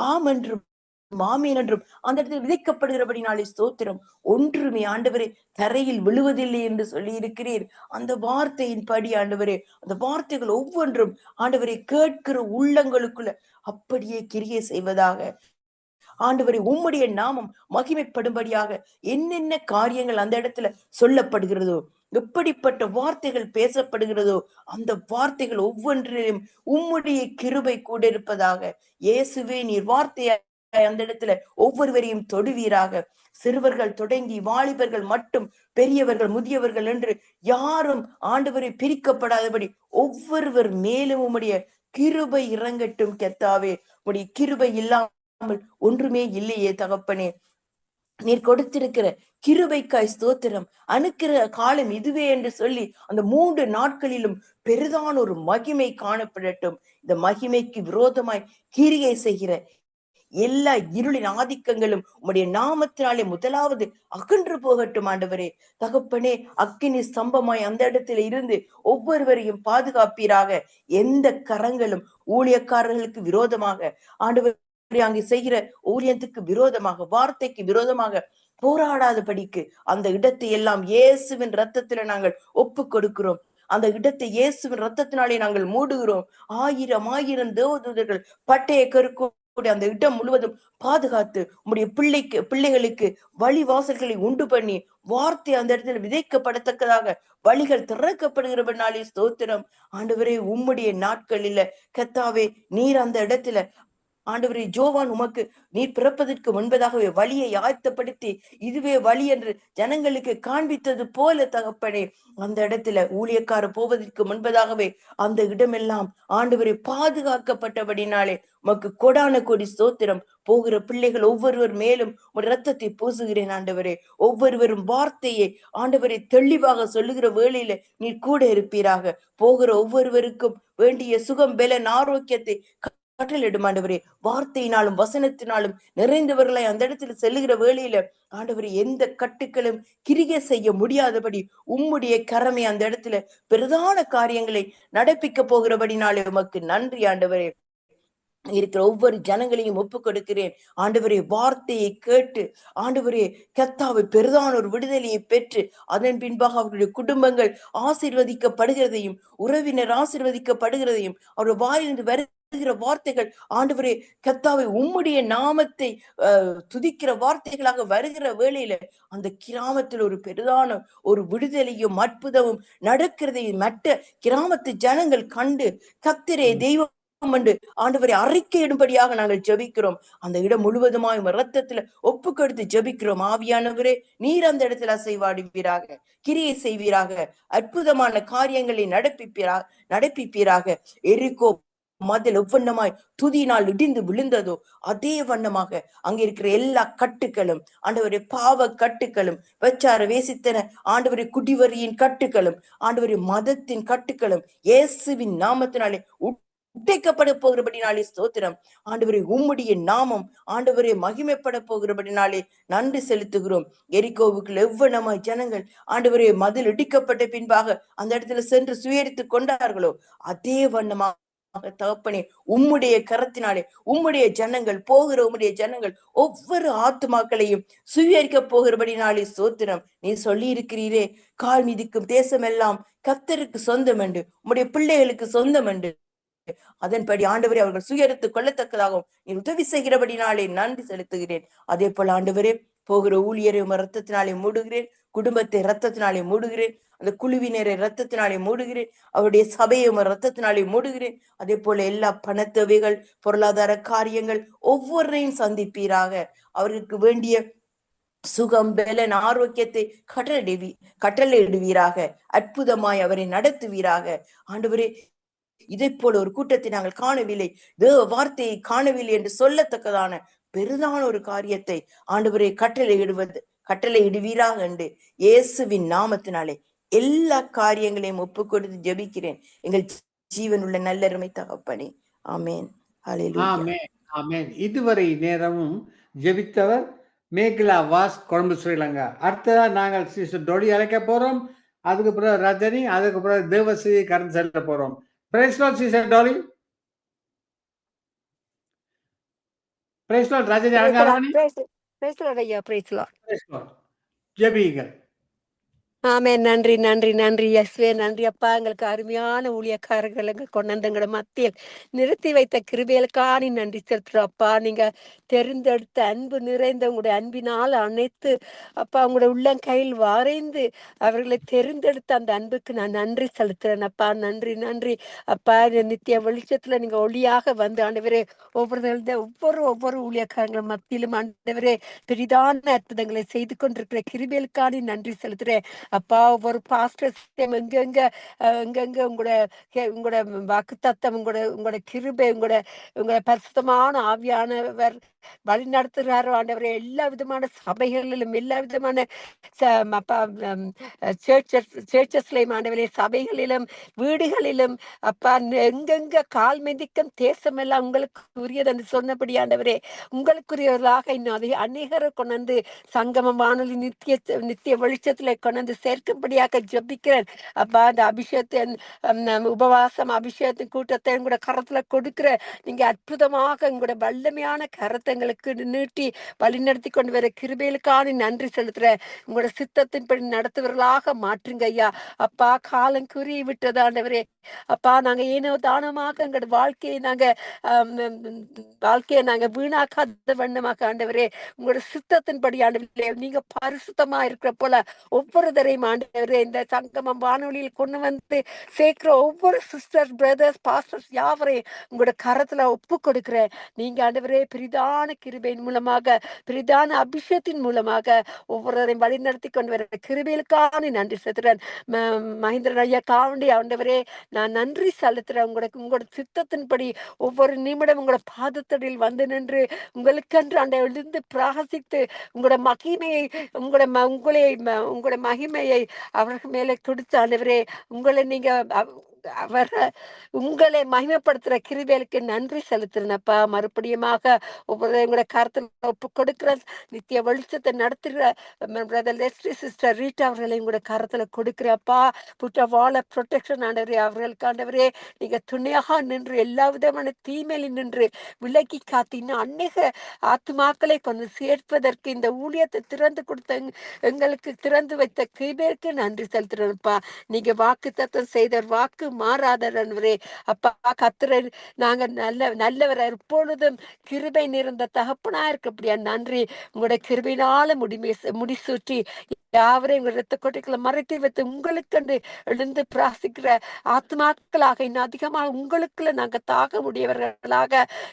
ஆம் என்றும் மாமீன் என்றும் அந்த இடத்தில் விதைக்கப்படுகிறபடினாலே ஸ்தோத்திரம். ஒன்றுமே ஆண்டவரே தரையில் விழுவதில்லை என்று சொல்லி இருக்கிறீர். அந்த வார்த்தையின் படி ஆண்டவரே அந்த வார்த்தைகள் ஒவ்வொன்றும் ஆண்டவரை கேட்கிற உள்ளங்களுக்குள்ள அப்படியே கிரியை செய்வதாக. ஆண்டவரே உம்முடைய நாமம் மகிமைப்படும்படியாக என்னென்ன காரியங்கள் அந்த இடத்துல சொல்லப்படுகிறதோ, எப்படிப்பட்ட வார்த்தைகள் பேசப்படுகிறதோ அந்த வார்த்தைகள் ஒவ்வொன்றிலும் உம்முடைய கிருபை கூட இருப்பதாக. இயேசுவே நீர் வார்த்தையை அந்த இடத்துல ஒவ்வொருவரையும் தொடுவீராக. சிறுவர்கள் தொடங்கி வாலிபர்கள் மட்டும் பெரியவர்கள் முதியவர்கள் என்று யாரும் ஆண்டவரை பிரிக்கப்படாதபடி ஒவ்வொருவர் மேலும் உம்முடைய கிருபை இறங்கட்டும் கர்த்தாவே. உம்முடைய கிருபை இல்லாமல் ஒன்றுமே இல்லையே தகப்பனே. நீர் கொடுத்திருக்கிற கிருபைக்காய் ஸ்தோத்திரம். அனுக்கிற காலம் இதுவே என்று சொல்லி அந்த 3 நாட்களிலும் பெரிதான ஒரு மகிமை காணப்படட்டும். இந்த மகிமைக்கு விரோதமாய் கிரியை செய்கிற எல்லா இருளின் ஆதிக்கங்களும் உம்முடைய நாமத்தினாலே முதலாவது அகன்று போகட்டும் ஆண்டவரே. தகப்பனே அக்கினி ஸ்தம்பமாய் அந்த இடத்துல இருந்து ஒவ்வொருவரையும் பாதுகாப்பீராக. எந்த கரங்களும் ஊழியக்காரர்களுக்கு விரோதமாக ஆண்டவரே அங்கே செய்கிற ஊழியத்துக்கு விரோதமாக வார்த்தைக்கு விரோதமாக போராடாதபடிக்கு அந்த இடத்தை எல்லாம் இயேசுவின் ரத்தத்துல நாங்கள் ஒப்பு கொடுக்கிறோம். அந்த இடத்தை இயேசுவின் ரத்தத்தினாலே நாங்கள் மூடுகிறோம். 1000 தேவதூதர்கள் பட்டைய கருக்கும் அந்த இடம் முழுவதும் பாதுகாத்து உம்முடைய பிள்ளைகளுக்கு வழி வாசல்களை உண்டு பண்ணி வார்த்தை அந்த இடத்துல விதைக்கப்படத்தக்கதாக வழிகள் திறக்கப்படுகிறபடினாலே ஸ்தோத்திரம். ஆண்டவரே உம்முடைய நாட்களில கர்த்தாவே நீர் அந்த இடத்துல ஆண்டவரே ஜோவான் உமக்கு நீர் பிறப்பதற்கு முன்பதாகவே வழியை ஆயத்தப்படுத்தி இதுவே வழி என்று ஜனங்களுக்கு காண்பித்தது போல தகப்பனே, அந்த இடத்துல ஊழியக்கார போவதற்கு முன்பதாகவே அந்த இடமெல்லாம் ஆண்டவரை பாதுகாக்கப்பட்டபடினாலே உமக்கு கொடான கொடி ஸ்தோத்திரம். போகிற பிள்ளைகள் ஒவ்வொருவர் மேலும் ஒரு ரத்தத்தை பூசுகிறேன் ஆண்டவரே. ஒவ்வொருவரும் வார்த்தையை ஆண்டவரை தெளிவாக சொல்லுகிற வேளையில நீர் கூட இருப்பீராக. போகிற ஒவ்வொருவருக்கும் வேண்டிய சுகம் பெலன் ஆரோக்கியத்தை கட்டளிடும் ஆண்டவரே. வார்த்தையினாலும் வசனத்தினாலும் நிறைந்தவர்களை அந்த இடத்துல செல்லுகிற வேளையில ஆண்டவரே எந்த கட்டுக்களும் கிரிகை செய்ய முடியாதபடி உம்முடைய கரமை அந்த இடத்துல பிரதான காரியங்களை நடப்பிக்க போகிறபடினாலே உமக்கு நன்றி ஆண்டவரே. இருக்கிற ஒவ்வொரு ஜனங்களையும் ஒப்பு கொடுக்கிறேன் ஆண்டவரே. வார்த்தையை கேட்டு ஆண்டவரே கர்த்தாவை பெரிதான ஒரு விடுதலையை பெற்று அதன் பின்பாக அவருடைய குடும்பங்கள் ஆசீர்வதிக்கப்படுகிறதையும் உறவினர் ஆசீர்வதிக்கப்படுகிறதையும் அவருடைய வாயிலிருந்து வருகிற வார்த்தைகள் ஆண்டவரே கர்த்தாவை உம்முடைய நாமத்தை துதிக்கிற வார்த்தைகளாக வருகிற வேளையில அந்த கிராமத்தில் ஒரு பெரிதான ஒரு விடுதலையும் அற்புதமும் நடக்கிறதையும் மற்ற கிராமத்து ஜனங்கள் கண்டு கர்த்தரே தெய்வம் என்று ஆண்டவரை அறிக்கையிடும்படியாக நாங்கள் ஜெபிக்கிறோம். அந்த இடம் முழுவதுமாய் ரத்தத்துல ஒப்பு கொடுத்து ஜெபிக்கிறோம். ஆவியானவரே நீர் அந்த இடத்துல அசைவாடுவீராக, கிரியை செய்வீராக, அற்புதமான காரியங்களை நடப்பிப்பீராக. எரிகோ மதில் ஒவ்வொன்னமாய் துதியினால் இடிந்து விழுந்ததோ அதே வண்ணமாக அங்க இருக்கிற எல்லா கட்டுகளும் ஆண்டவரே பாவ கட்டுகளும் வச்சார வேசித்தன ஆண்டவரை குடிவரியின் கட்டுகளும் ஆண்டவரை மதத்தின் கட்டுகளும் இயேசுவின் நாமத்தினாலே உடைக்கப்பட போகிறபடினாலே ஸ்தோத்திரம். ஆண்டவரே உம்முடைய நாமம் ஆண்டவரே மகிமைப்பட போகிறபடினாலே நன்றி செலுத்துகிறோம். எரிகோவுக்குள் எவ்வளமாய் ஜனங்கள் ஆண்டவரே மதில் இடிக்கப்பட்ட பின்பாக அந்த இடத்துல சென்று சுயரித்து கொண்டார்களோ அதே வண்ணமாக தகப்பனே உம்முடைய கரத்தினாலே உம்முடைய ஜனங்கள் போகிற உம்முடைய ஜனங்கள் ஒவ்வொரு ஆத்துமாக்களையும் சுவீகரிக்க போகிறபடினாலே ஸ்தோத்திரம். நீ சொல்லி இருக்கிறீரே கால் மிதிக்கும் தேசம் எல்லாம் கர்த்தருக்கு சொந்தம் என்று உம்முடைய பிள்ளைகளுக்கு சொந்தம் என்று அதன்படி ஆண்டவரே அவர்கள் சுயரித்துக் கொள்ளத்தக்கதாகவும் நீ உதவி செய்கிறபடினாலே நன்றி செலுத்துகிறேன். அதே போல ஆண்டவரே போகிற ஊழியரை ரத்தத்தினாலே மூடுகிறேன், குடும்பத்தை ரத்தத்தினாலே மூடுகிறேன், அந்த குழுவினரை ரத்தத்தினாலே மூடுகிறேன், அவருடைய சபையை ரத்தத்தினாலே மூடுகிறேன். அதே போல எல்லா பணத்தேவைகள் பொருளாதார காரியங்கள் ஒவ்வொருவரையும் சந்திப்பீராக. அவர்களுக்கு வேண்டிய சுகம் பெலன் ஆரோக்கியத்தை கட்டளையிடுவீராக. அற்புதமாய் அவரை நடத்துவீராக. ஆண்டவரே இதை போல ஒரு கூட்டத்தை நாங்கள் காணவில்லை, தேவ வார்த்தையை காணவில்லை என்று சொல்லத்தக்கதான பெரிதான ஒரு காரியத்தை ஆண்டவரே கட்டளையிடுவீராக என்று இயேசுவின் நாமத்தினாலே எல்லா காரியங்களையும் ஒப்பு கொடுத்து ஜெபிக்கிறேன் எங்கள் ஜீவன் உள்ள நல்லருமை தகப்பனே. ஆமேன். ஆமேன். ஆமேன். இதுவரை நேரமும் ஜெபித்தவர் மேகலா வாஸ், கொழும்பு, ஸ்ரீலங்கா. அடுத்ததா நாங்கள் சிஸ்டர் டோலி அழைக்க போறோம். அதுக்கு பிறகு ரஜினி, அதுக்கு பிறகு தேவஸ்ரீ கரண்ட் செல்ல போறோம். Praise Lord, Sister Dolly. Praise Lord, Rajani Arangaramani. Praise Lord, ஐயா. Praise Lord. Praise Lord. ஜெபியுங்கள். ஆமே. நன்றி நன்றி நன்றி எஸ்வே. நன்றி அப்பா. எங்களுக்கு அருமையான ஊழியக்காரர்கள் எங்கள் கொண்டந்தங்கள மத்தியில் நிறுத்தி வைத்த கிருபைகளுக்காக நன்றி செலுத்துறோம் அப்பா. நீங்க தெரிந்தெடுத்த அன்பு நிறைந்த உங்களுடைய அன்பினால் அனைத்து அப்பா உங்களுடைய உள்ளங்கையில் வரைந்து அவர்களை தெரிந்தெடுத்த அந்த அன்புக்கு நான் நன்றி செலுத்துறேன் அப்பா. நன்றி நன்றி அப்பா. நித்திய வெளிச்சத்துல நீங்க ஒளியாக வந்து ஆண்டவரே ஒவ்வொரு ஊழியக்காரங்கள் மத்தியிலும் ஆண்டவரே பெரிதான அற்புதங்களை செய்து கொண்டிருக்கிற கிருபைகளுக்காக நன்றி செலுத்துறேன் அப்பா. ஒவ்வொரு பாஸ்டர் எங்கெங்க உங்களோட வாக்கு தத்தம் உங்களோட கிருபை உங்களோட பரிசுத்தமான ஆவியானவர் வழி நடத்துகிறாரோ ஆண்டவரே. எல்லா விதமான சபைகளிலும் எல்லா விதமான சர்ச்சஸ்லையும் ஆண்டவரே சபைகளிலும் வீடுகளிலும் அப்பா எங்கெங்க கால் மிதிக்கும் தேசம் எல்லாம் உங்களுக்கு உரியது என்று சொன்னபடி ஆண்டவரே உங்களுக்குரியவர்களாக இன்னும் அநேகரை கொண்டு சங்கம வானொலி நித்திய வெளிச்சத்துல கொண்டு சேர்க்கும்படியாக ஜெபிக்கிறேன் அப்பா. அந்த அபிஷேகத்தின் உபவாசம் அபிஷேகத்தின் கூட்டத்தை உங்களோட கரத்துல கொடுக்கிற நீங்க அற்புதமாக உங்களோட வல்லமையான கரத்தை எங்களுக்கு நீட்டி வழிநடத்தி கொண்டு வர கிருபைகளுக்கான நன்றி செலுத்துறேன். உங்களோட சித்தத்தின்படி நடத்துவர்களாக மாற்றுங்க ஐயா. அப்பா, காலம் குறி விட்டது ஆண்டவரே. அப்பா, நாங்க ஏனோ தானமாக எங்களோட வாழ்க்கையை நாங்க வீணாக்காத வண்ணமாக ஆண்டவரே, உங்களோட சித்தத்தின்படி ஆண்டவரே, நீங்க பரிசுத்தமா இருக்கிற போல ஒவ்வொருத்தரையும் ஆண்டவரே இந்த சங்கமம் வானொலியில் கொண்டு வந்து சேர்க்கிற ஒவ்வொரு சிஸ்டர்ஸ், பிரதர்ஸ், பாஸ்டர்ஸ் யாவரையும் உங்களோட கரத்துல ஒப்பு கொடுக்கிறேன். நீங்க ஆண்டவரே பிரிதான கிருபையின் மூலமாக, பிரிதான அபிஷேகத்தின் மூலமாக ஒவ்வொருவரையும் வழி நடத்தி கொண்டு வர கிருபைகளுக்கான நன்றி செலுத்துறேன். மகேந்திரன் ஐயா காவண்டி ஆண்டவரே, நான் நன்றி செலுத்துறேன். உங்களோட சித்தத்தின்படி ஒவ்வொரு நிமிடம் உங்களோட பாதத்தடியில் வந்து நின்று உங்களுக்கென்று அந்த எழுந்து பிரகாசித்து உங்களோட மகிமையை உங்களோட மகிமையை அவர்கள் மேலே கொடுத்து ஆண்டவரே, உங்களை நீங்க உங்களை மகிமைப்படுத்துற கிருபைகளுக்கு நன்றி செலுத்துறேனப்பா. மறுபடியுமாக ஒவ்வொரு கருத்தில் ஒப்பு கொடுக்கிற நித்திய வெளிச்சத்தை நடத்துகிற பிரதர் லெஸ்லி, சிஸ்டர் ரீட்டா அவர்களை உங்களோட கருத்துல கொடுக்கிறப்பா. புட்ட வாழ ப்ரொடெக்ஷன் ஆண்டவரே, அவர்களுக்கு ஆண்டவரே நீங்க துணையாக நின்று எல்லா விதமான தீமையில நின்று விலக்கி காத்தின்னு அநேக ஆத்மாக்களை கொண்டு சேர்ப்பதற்கு இந்த ஊழியத்தை திறந்து கொடுத்த எங்களுக்கு திறந்து வைத்த கிருபைக்கு நன்றி செலுத்துறேன்ப்பா. நீங்க வாக்கு தத்தம் செய்த வாக்கு மாறாதவரே அப்பா. கத்திர நாங்க நல்லவரை எப்பொழுதும் கிருபை நிறைந்த தகப்பனா இருக்கப்படியா நன்றி. உங்களோட கிருபையினால முடிசூற்றி யாவரையும் ரத்த கொட்டைகளை மறைத்து வைத்து உங்களுக்கு எழுந்து பிராசிக்கிற ஆத்மாக்களாக இன்னும் அதிகமாக உங்களுக்குள்ள நாங்க தாக முடியவர்களாக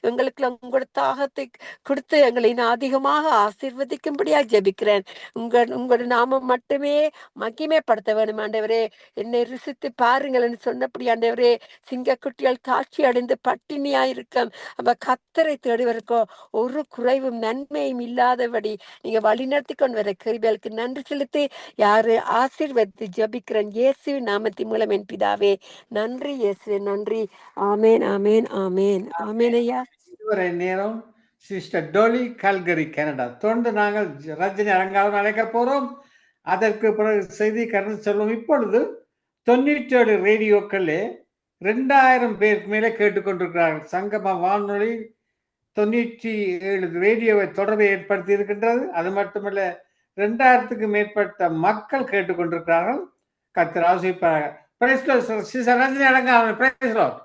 எங்களுக்குள்ள உங்களோட தாகத்தை கொடுத்து எங்களை இன்னும் அதிகமாக ஆசீர்வதிக்கும்படியா ஜெபிக்கிறேன். உங்களோட நாமம் மட்டுமே மகிமைப்படுத்த வேணும் ஆண்டவரே. என்னை ருசித்து பாருங்கள்னு சொன்னபடி ஆண்டவரே, சிங்கக்குட்டியால் காட்சி அடைந்து பட்டினியா இருக்கும் அப்ப கத்தரை தேடுவதற்கோ ஒரு குறைவும் நன்மையும் இல்லாதபடி நீங்க வழிநடத்தி கொண்டு வர கிருபைகளுக்கு நன்றி செலுத்தி யாரு ஆசீர்வதித்து ஜெபிக்கிறேன் இயேசுவின் நாமத்தின் மூலம் என் பிதாவே. நன்றி இயேசுவே, நன்றி. ஆமேன், ஆமேன், ஆமேன், ஆமேன் ஐயா. இதுவரை நேரம் சிஸ்டர் டோலி, கால்கரி, கனடா. தொடர்ந்து நாங்கள் ரஜினி அரங்காவது அழைக்க போறோம். அதற்கு பிறகு செய்தி கருத்து சொல்லுவோம். இப்பொழுது 97 ரேடியோக்களே 2000 பேருக்கு மேலே கேட்டுக்கொண்டிருக்கிறார்கள். சங்கம வானொலி 97 ரேடியோவை தொடர்பை ஏற்படுத்தி இருக்கின்றது. அது மட்டுமல்ல, 2000க்கு மேற்பட்ட மக்கள் கேட்டுக்கொண்டிருக்கிறார்கள். கர்த்தர் ஆசீர்வதிப்பாராக. Praise the Lord. Sister Rajini Alangavan, praise the Lord.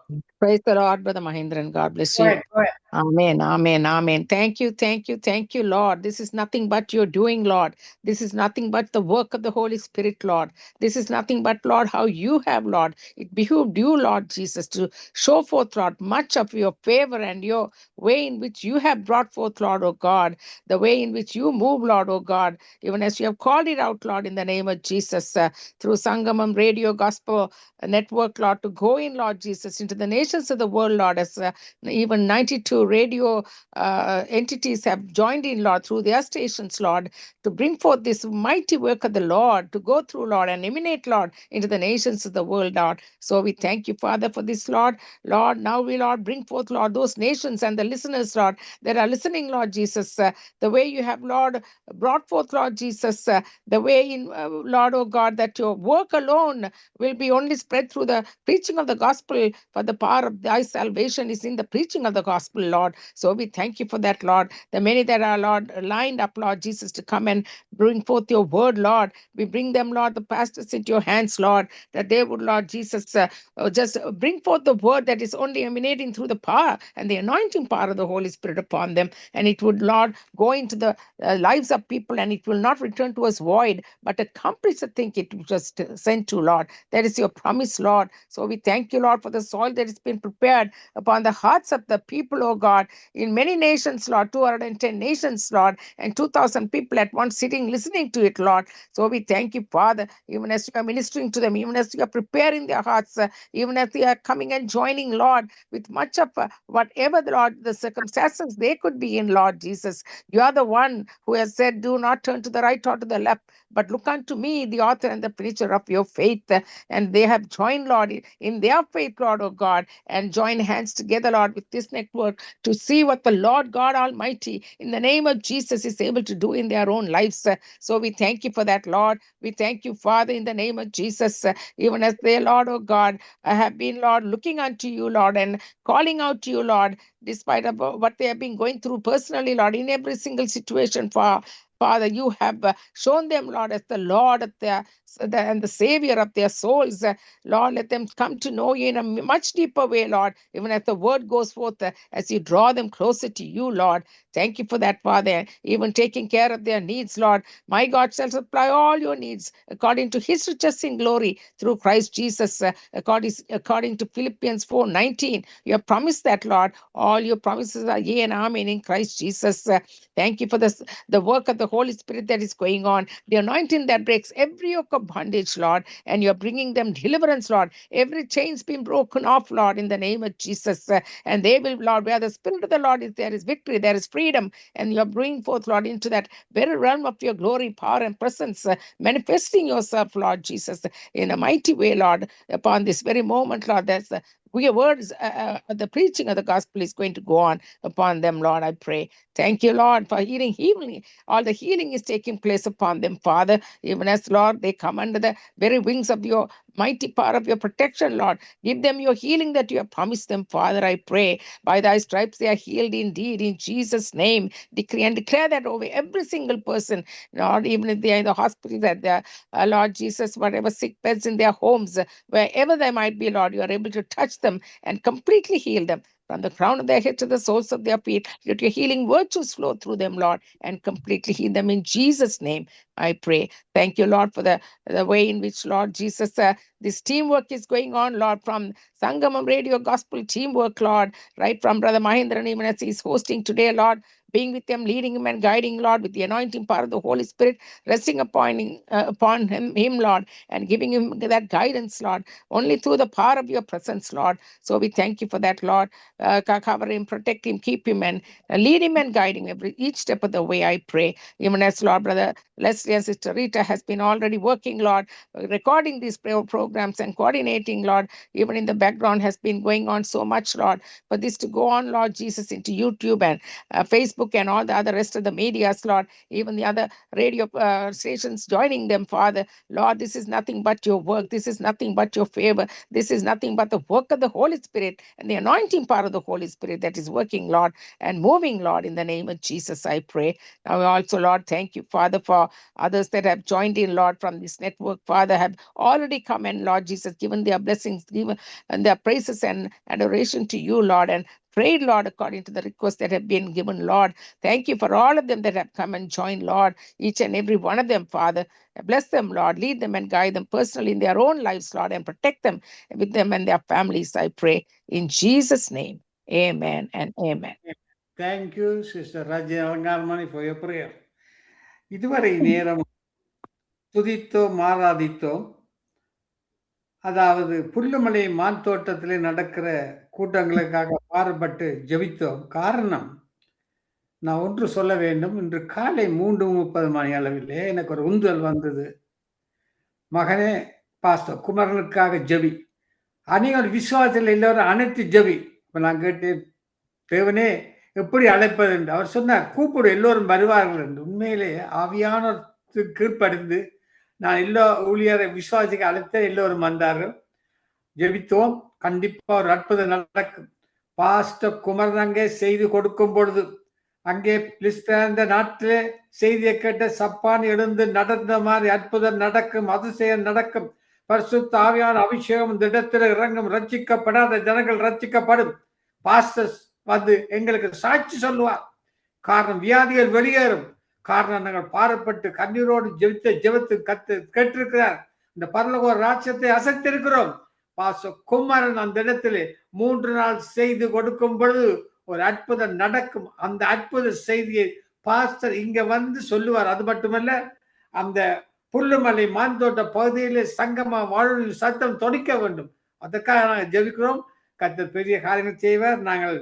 Praise the Lord, Brother Mahindran. God bless Go you. ahead, go ahead. Amen, amen, amen. Thank you, Lord. This is nothing but your doing, Lord. This is nothing but the work of the Holy Spirit, Lord. This is nothing but, Lord, how you have, Lord. It behooved you, Lord Jesus, to show forth, Lord, much of your favor and your way in which you have brought forth, Lord, oh God, the way in which you move, Lord, oh God, even as you have called it out, Lord, in the name of Jesus, through Sangamam Radio Gospel Network, Lord, to go in, Lord Jesus, into the nations of the world, Lord, as even 92 radio entities have joined in, Lord, through their stations, Lord, to bring forth this mighty work of the Lord, to go through, Lord, and emanate, Lord, into the nations of the world, Lord. So we thank you, Father, for this, Lord. Lord, now we, Lord, bring forth, Lord, those nations and the listeners, Lord, that are listening, Lord Jesus, the way you have, Lord, brought forth, Lord Jesus, the way in, Lord, oh God, that your work alone will be only spread through the preaching of the gospel, for the power of thy salvation is in the preaching of the gospel, Lord. So we thank you for that, Lord. The many that are, Lord, lined up, Lord Jesus, to come and bring forth your word, Lord. We bring them, Lord, the pastors into your hands, Lord, that they would, Lord Jesus, just bring forth the word that is only emanating through the power and the anointing power of the Holy Spirit upon them. And it would, Lord, go into the lives of people, and it will not return to us void, but accomplish the thing it was sent to, Lord. That is your promise, Lord. So we thank you, Lord, for the soil that has been prepared upon the hearts of the people, oh God, in many nations, Lord, 210 nations, Lord, and 2,000 people at once sitting, listening to it, Lord. So we thank you, Father, even as you are ministering to them, even as you are preparing their hearts, even as they are coming and joining, Lord, with much of whatever, Lord, the circumstances they could be in, Lord Jesus. You are the one who has said, do not turn to the right or to the left, but look unto me, the author and the finisher of your faith. And they have joined, Lord, in their faith, Lord, oh God, and join hands together, Lord, with this network to see what the Lord God Almighty, in the name of Jesus, is able to do in their own lives. So we thank you for that, Lord. We thank you, Father, in the name of Jesus, even as they, Lord, oh God, have been, Lord, looking unto you, Lord, and calling out to you, Lord, despite of what they have been going through personally, Lord, in every single situation. Father, you have shown them, Lord, as the Lord of their and the Savior of their souls. Lord, let them come to know you in a much deeper way, Lord, even as the word goes forth, as you draw them closer to you, Lord. Thank you for that, Father, even taking care of their needs, Lord. My God shall supply all your needs according to his riches in glory through Christ Jesus, according to Philippians 4:19. You have promised that, Lord. All your promises are yea and amen in Christ Jesus. Thank you for the work of the Holy Spirit that is going on, the anointing that breaks every yoke of bondage, Lord, and you're bringing them deliverance, Lord. Every chain's been broken off, Lord, in the name of Jesus. And they will, Lord, where the Spirit of the Lord is, there is victory, there is freedom, and you're bringing forth, Lord, into that very realm of your glory, power, and presence, manifesting yourself, Lord Jesus, in a mighty way, Lord, upon this very moment, Lord. That's your words, the preaching of the gospel is going to go on upon them, Lord, I pray. Thank you, Lord, for healing. All the healing is taking place upon them, Father, even as, Lord, they come under the very wings of your mighty power of your protection, Lord. Give them your healing that you have promised them, Father, I pray. By thy stripes they are healed indeed, in Jesus' name. Decree and declare that over every single person, Lord, even if they are in the hospital, that they are, Lord Jesus, whatever sick beds in their homes, wherever they might be, Lord, you are able to touch them and completely heal them. From the crown of their head to the soles of their feet, let your healing virtues flow through them, Lord, and completely heal them in Jesus' name, I pray. Thank you, Lord, for the way in which, Lord Jesus, this teamwork is going on, Lord, from Sangamam Radio Gospel Teamwork, Lord, right from Brother Mahindran, even as he's hosting today, Lord, being with them, leading him and guiding, Lord, with the anointing power of the Holy Spirit, resting upon him, Lord, and giving him that guidance, Lord, only through the power of your presence, Lord. So we thank you for that, Lord. Cover him, protect him, keep him, and lead him and guide him each step of the way, I pray. Even as, Lord, Brother Leslie and Sister Rita has been already working, Lord, recording these programs and coordinating, Lord, even in the background has been going on so much, Lord, for this to go on, Lord Jesus, into YouTube and Facebook and all the other rest of the medias, Lord, even the other radio stations joining them, Father. Lord, this is nothing but your work. This is nothing but your favor. This is nothing but the work of the Holy Spirit and the anointing power of the Holy Spirit that is working, Lord, and moving, Lord, in the name of Jesus, I pray. Now also, Lord, thank you, Father, for others that have joined in, Lord, from this network, Father, have already come and, Lord Jesus, given their blessings, given and their praises and adoration to you, Lord, and prayed, Lord, according to the requests that have been given, Lord. Thank you for all of them that have come and joined, Lord, each and every one of them, Father. Bless them, Lord. Lead them and guide them personally in their own lives, Lord, and protect them with them and their families, I pray. In Jesus' name, amen and amen. Thank you, Sister Raja Alangarmani, for your prayer. இதுவரை நேரம் துதித்தோம், ஆராதித்தோம். அதாவது புல்லுமலை மான் தோட்டத்திலே நடக்கிற கூட்டங்களுக்காக பாடுபட்டு ஜெபித்தோம். காரணம், நான் ஒன்று சொல்ல வேண்டும். இன்று காலை 3:30 மணி அளவிலே எனக்கு ஒரு உந்துதல் வந்தது. மகனே, பாஸ்டர் குமரனுக்காக ஜெபி, அநேகர் விசுவாசத்தில் எல்லாரும் அனைத்து ஜெபி. இப்ப நான் கேட்டேன், தேவனே எப்படி அழைப்பது என்று. அவர் சொன்னார், கூப்பிடு, எல்லோரும் வருவார்கள் என்று. உண்மையிலே ஆவியானவருக்கு கீழ்ப்படிந்து நான் எல்லா ஊழியரை விசுவாசிக்க அழைத்த எல்லோரும் வந்தார்கள். ஜெபித்தோம். கண்டிப்பா ஒரு அற்புதம் நடக்கும். பாஸ்டர் குமரன் அங்கே செய்தி கொடுக்கும் பொழுது, அங்கே பிலிஸ்தீன நாட்டிலே செய்தியை கேட்ட சப்பான் எழுந்து நடந்த மாதிரி அற்புதம் நடக்கும், அதிசயம் நடக்கும். பரிசுத்த ஆவியான அபிஷேகம் இந்த இடத்துல இறங்கும். ரட்சிக்கப்படாத ஜனங்கள் ரட்சிக்கப்படும். பாஸ்டர் வந்து எங்களுக்கு சாட்சி சொல்லுவார். காரணம், வியாதிகள் வெளியேறும். காரணம், நாங்கள் பாரப்பட்டு கண்ணீரோடு ஜெபித்து கேட்டிருக்கிறார். இந்த பரலோக ராஜ்யத்தை அசைத்திருக்கிறோம். பாஸ்டர் குமரன் அந்த இடத்திலே 3 நாள் செய்து கொடுக்கும் பொழுது ஒரு அற்புதம் நடக்கும். அந்த அற்புத செய்தியை பாஸ்டர் இங்க வந்து சொல்லுவார். அது மட்டுமல்ல, அந்த புல்லுமலை மாந்தோட்ட பகுதியிலே சங்கமா வானொலி சத்தம் தொனிக்க வேண்டும். அதற்காக நாங்கள் ஜெபிக்கிறோம். கர்த்தர் பெரிய காரியங்கள் செய்வார். நாங்கள்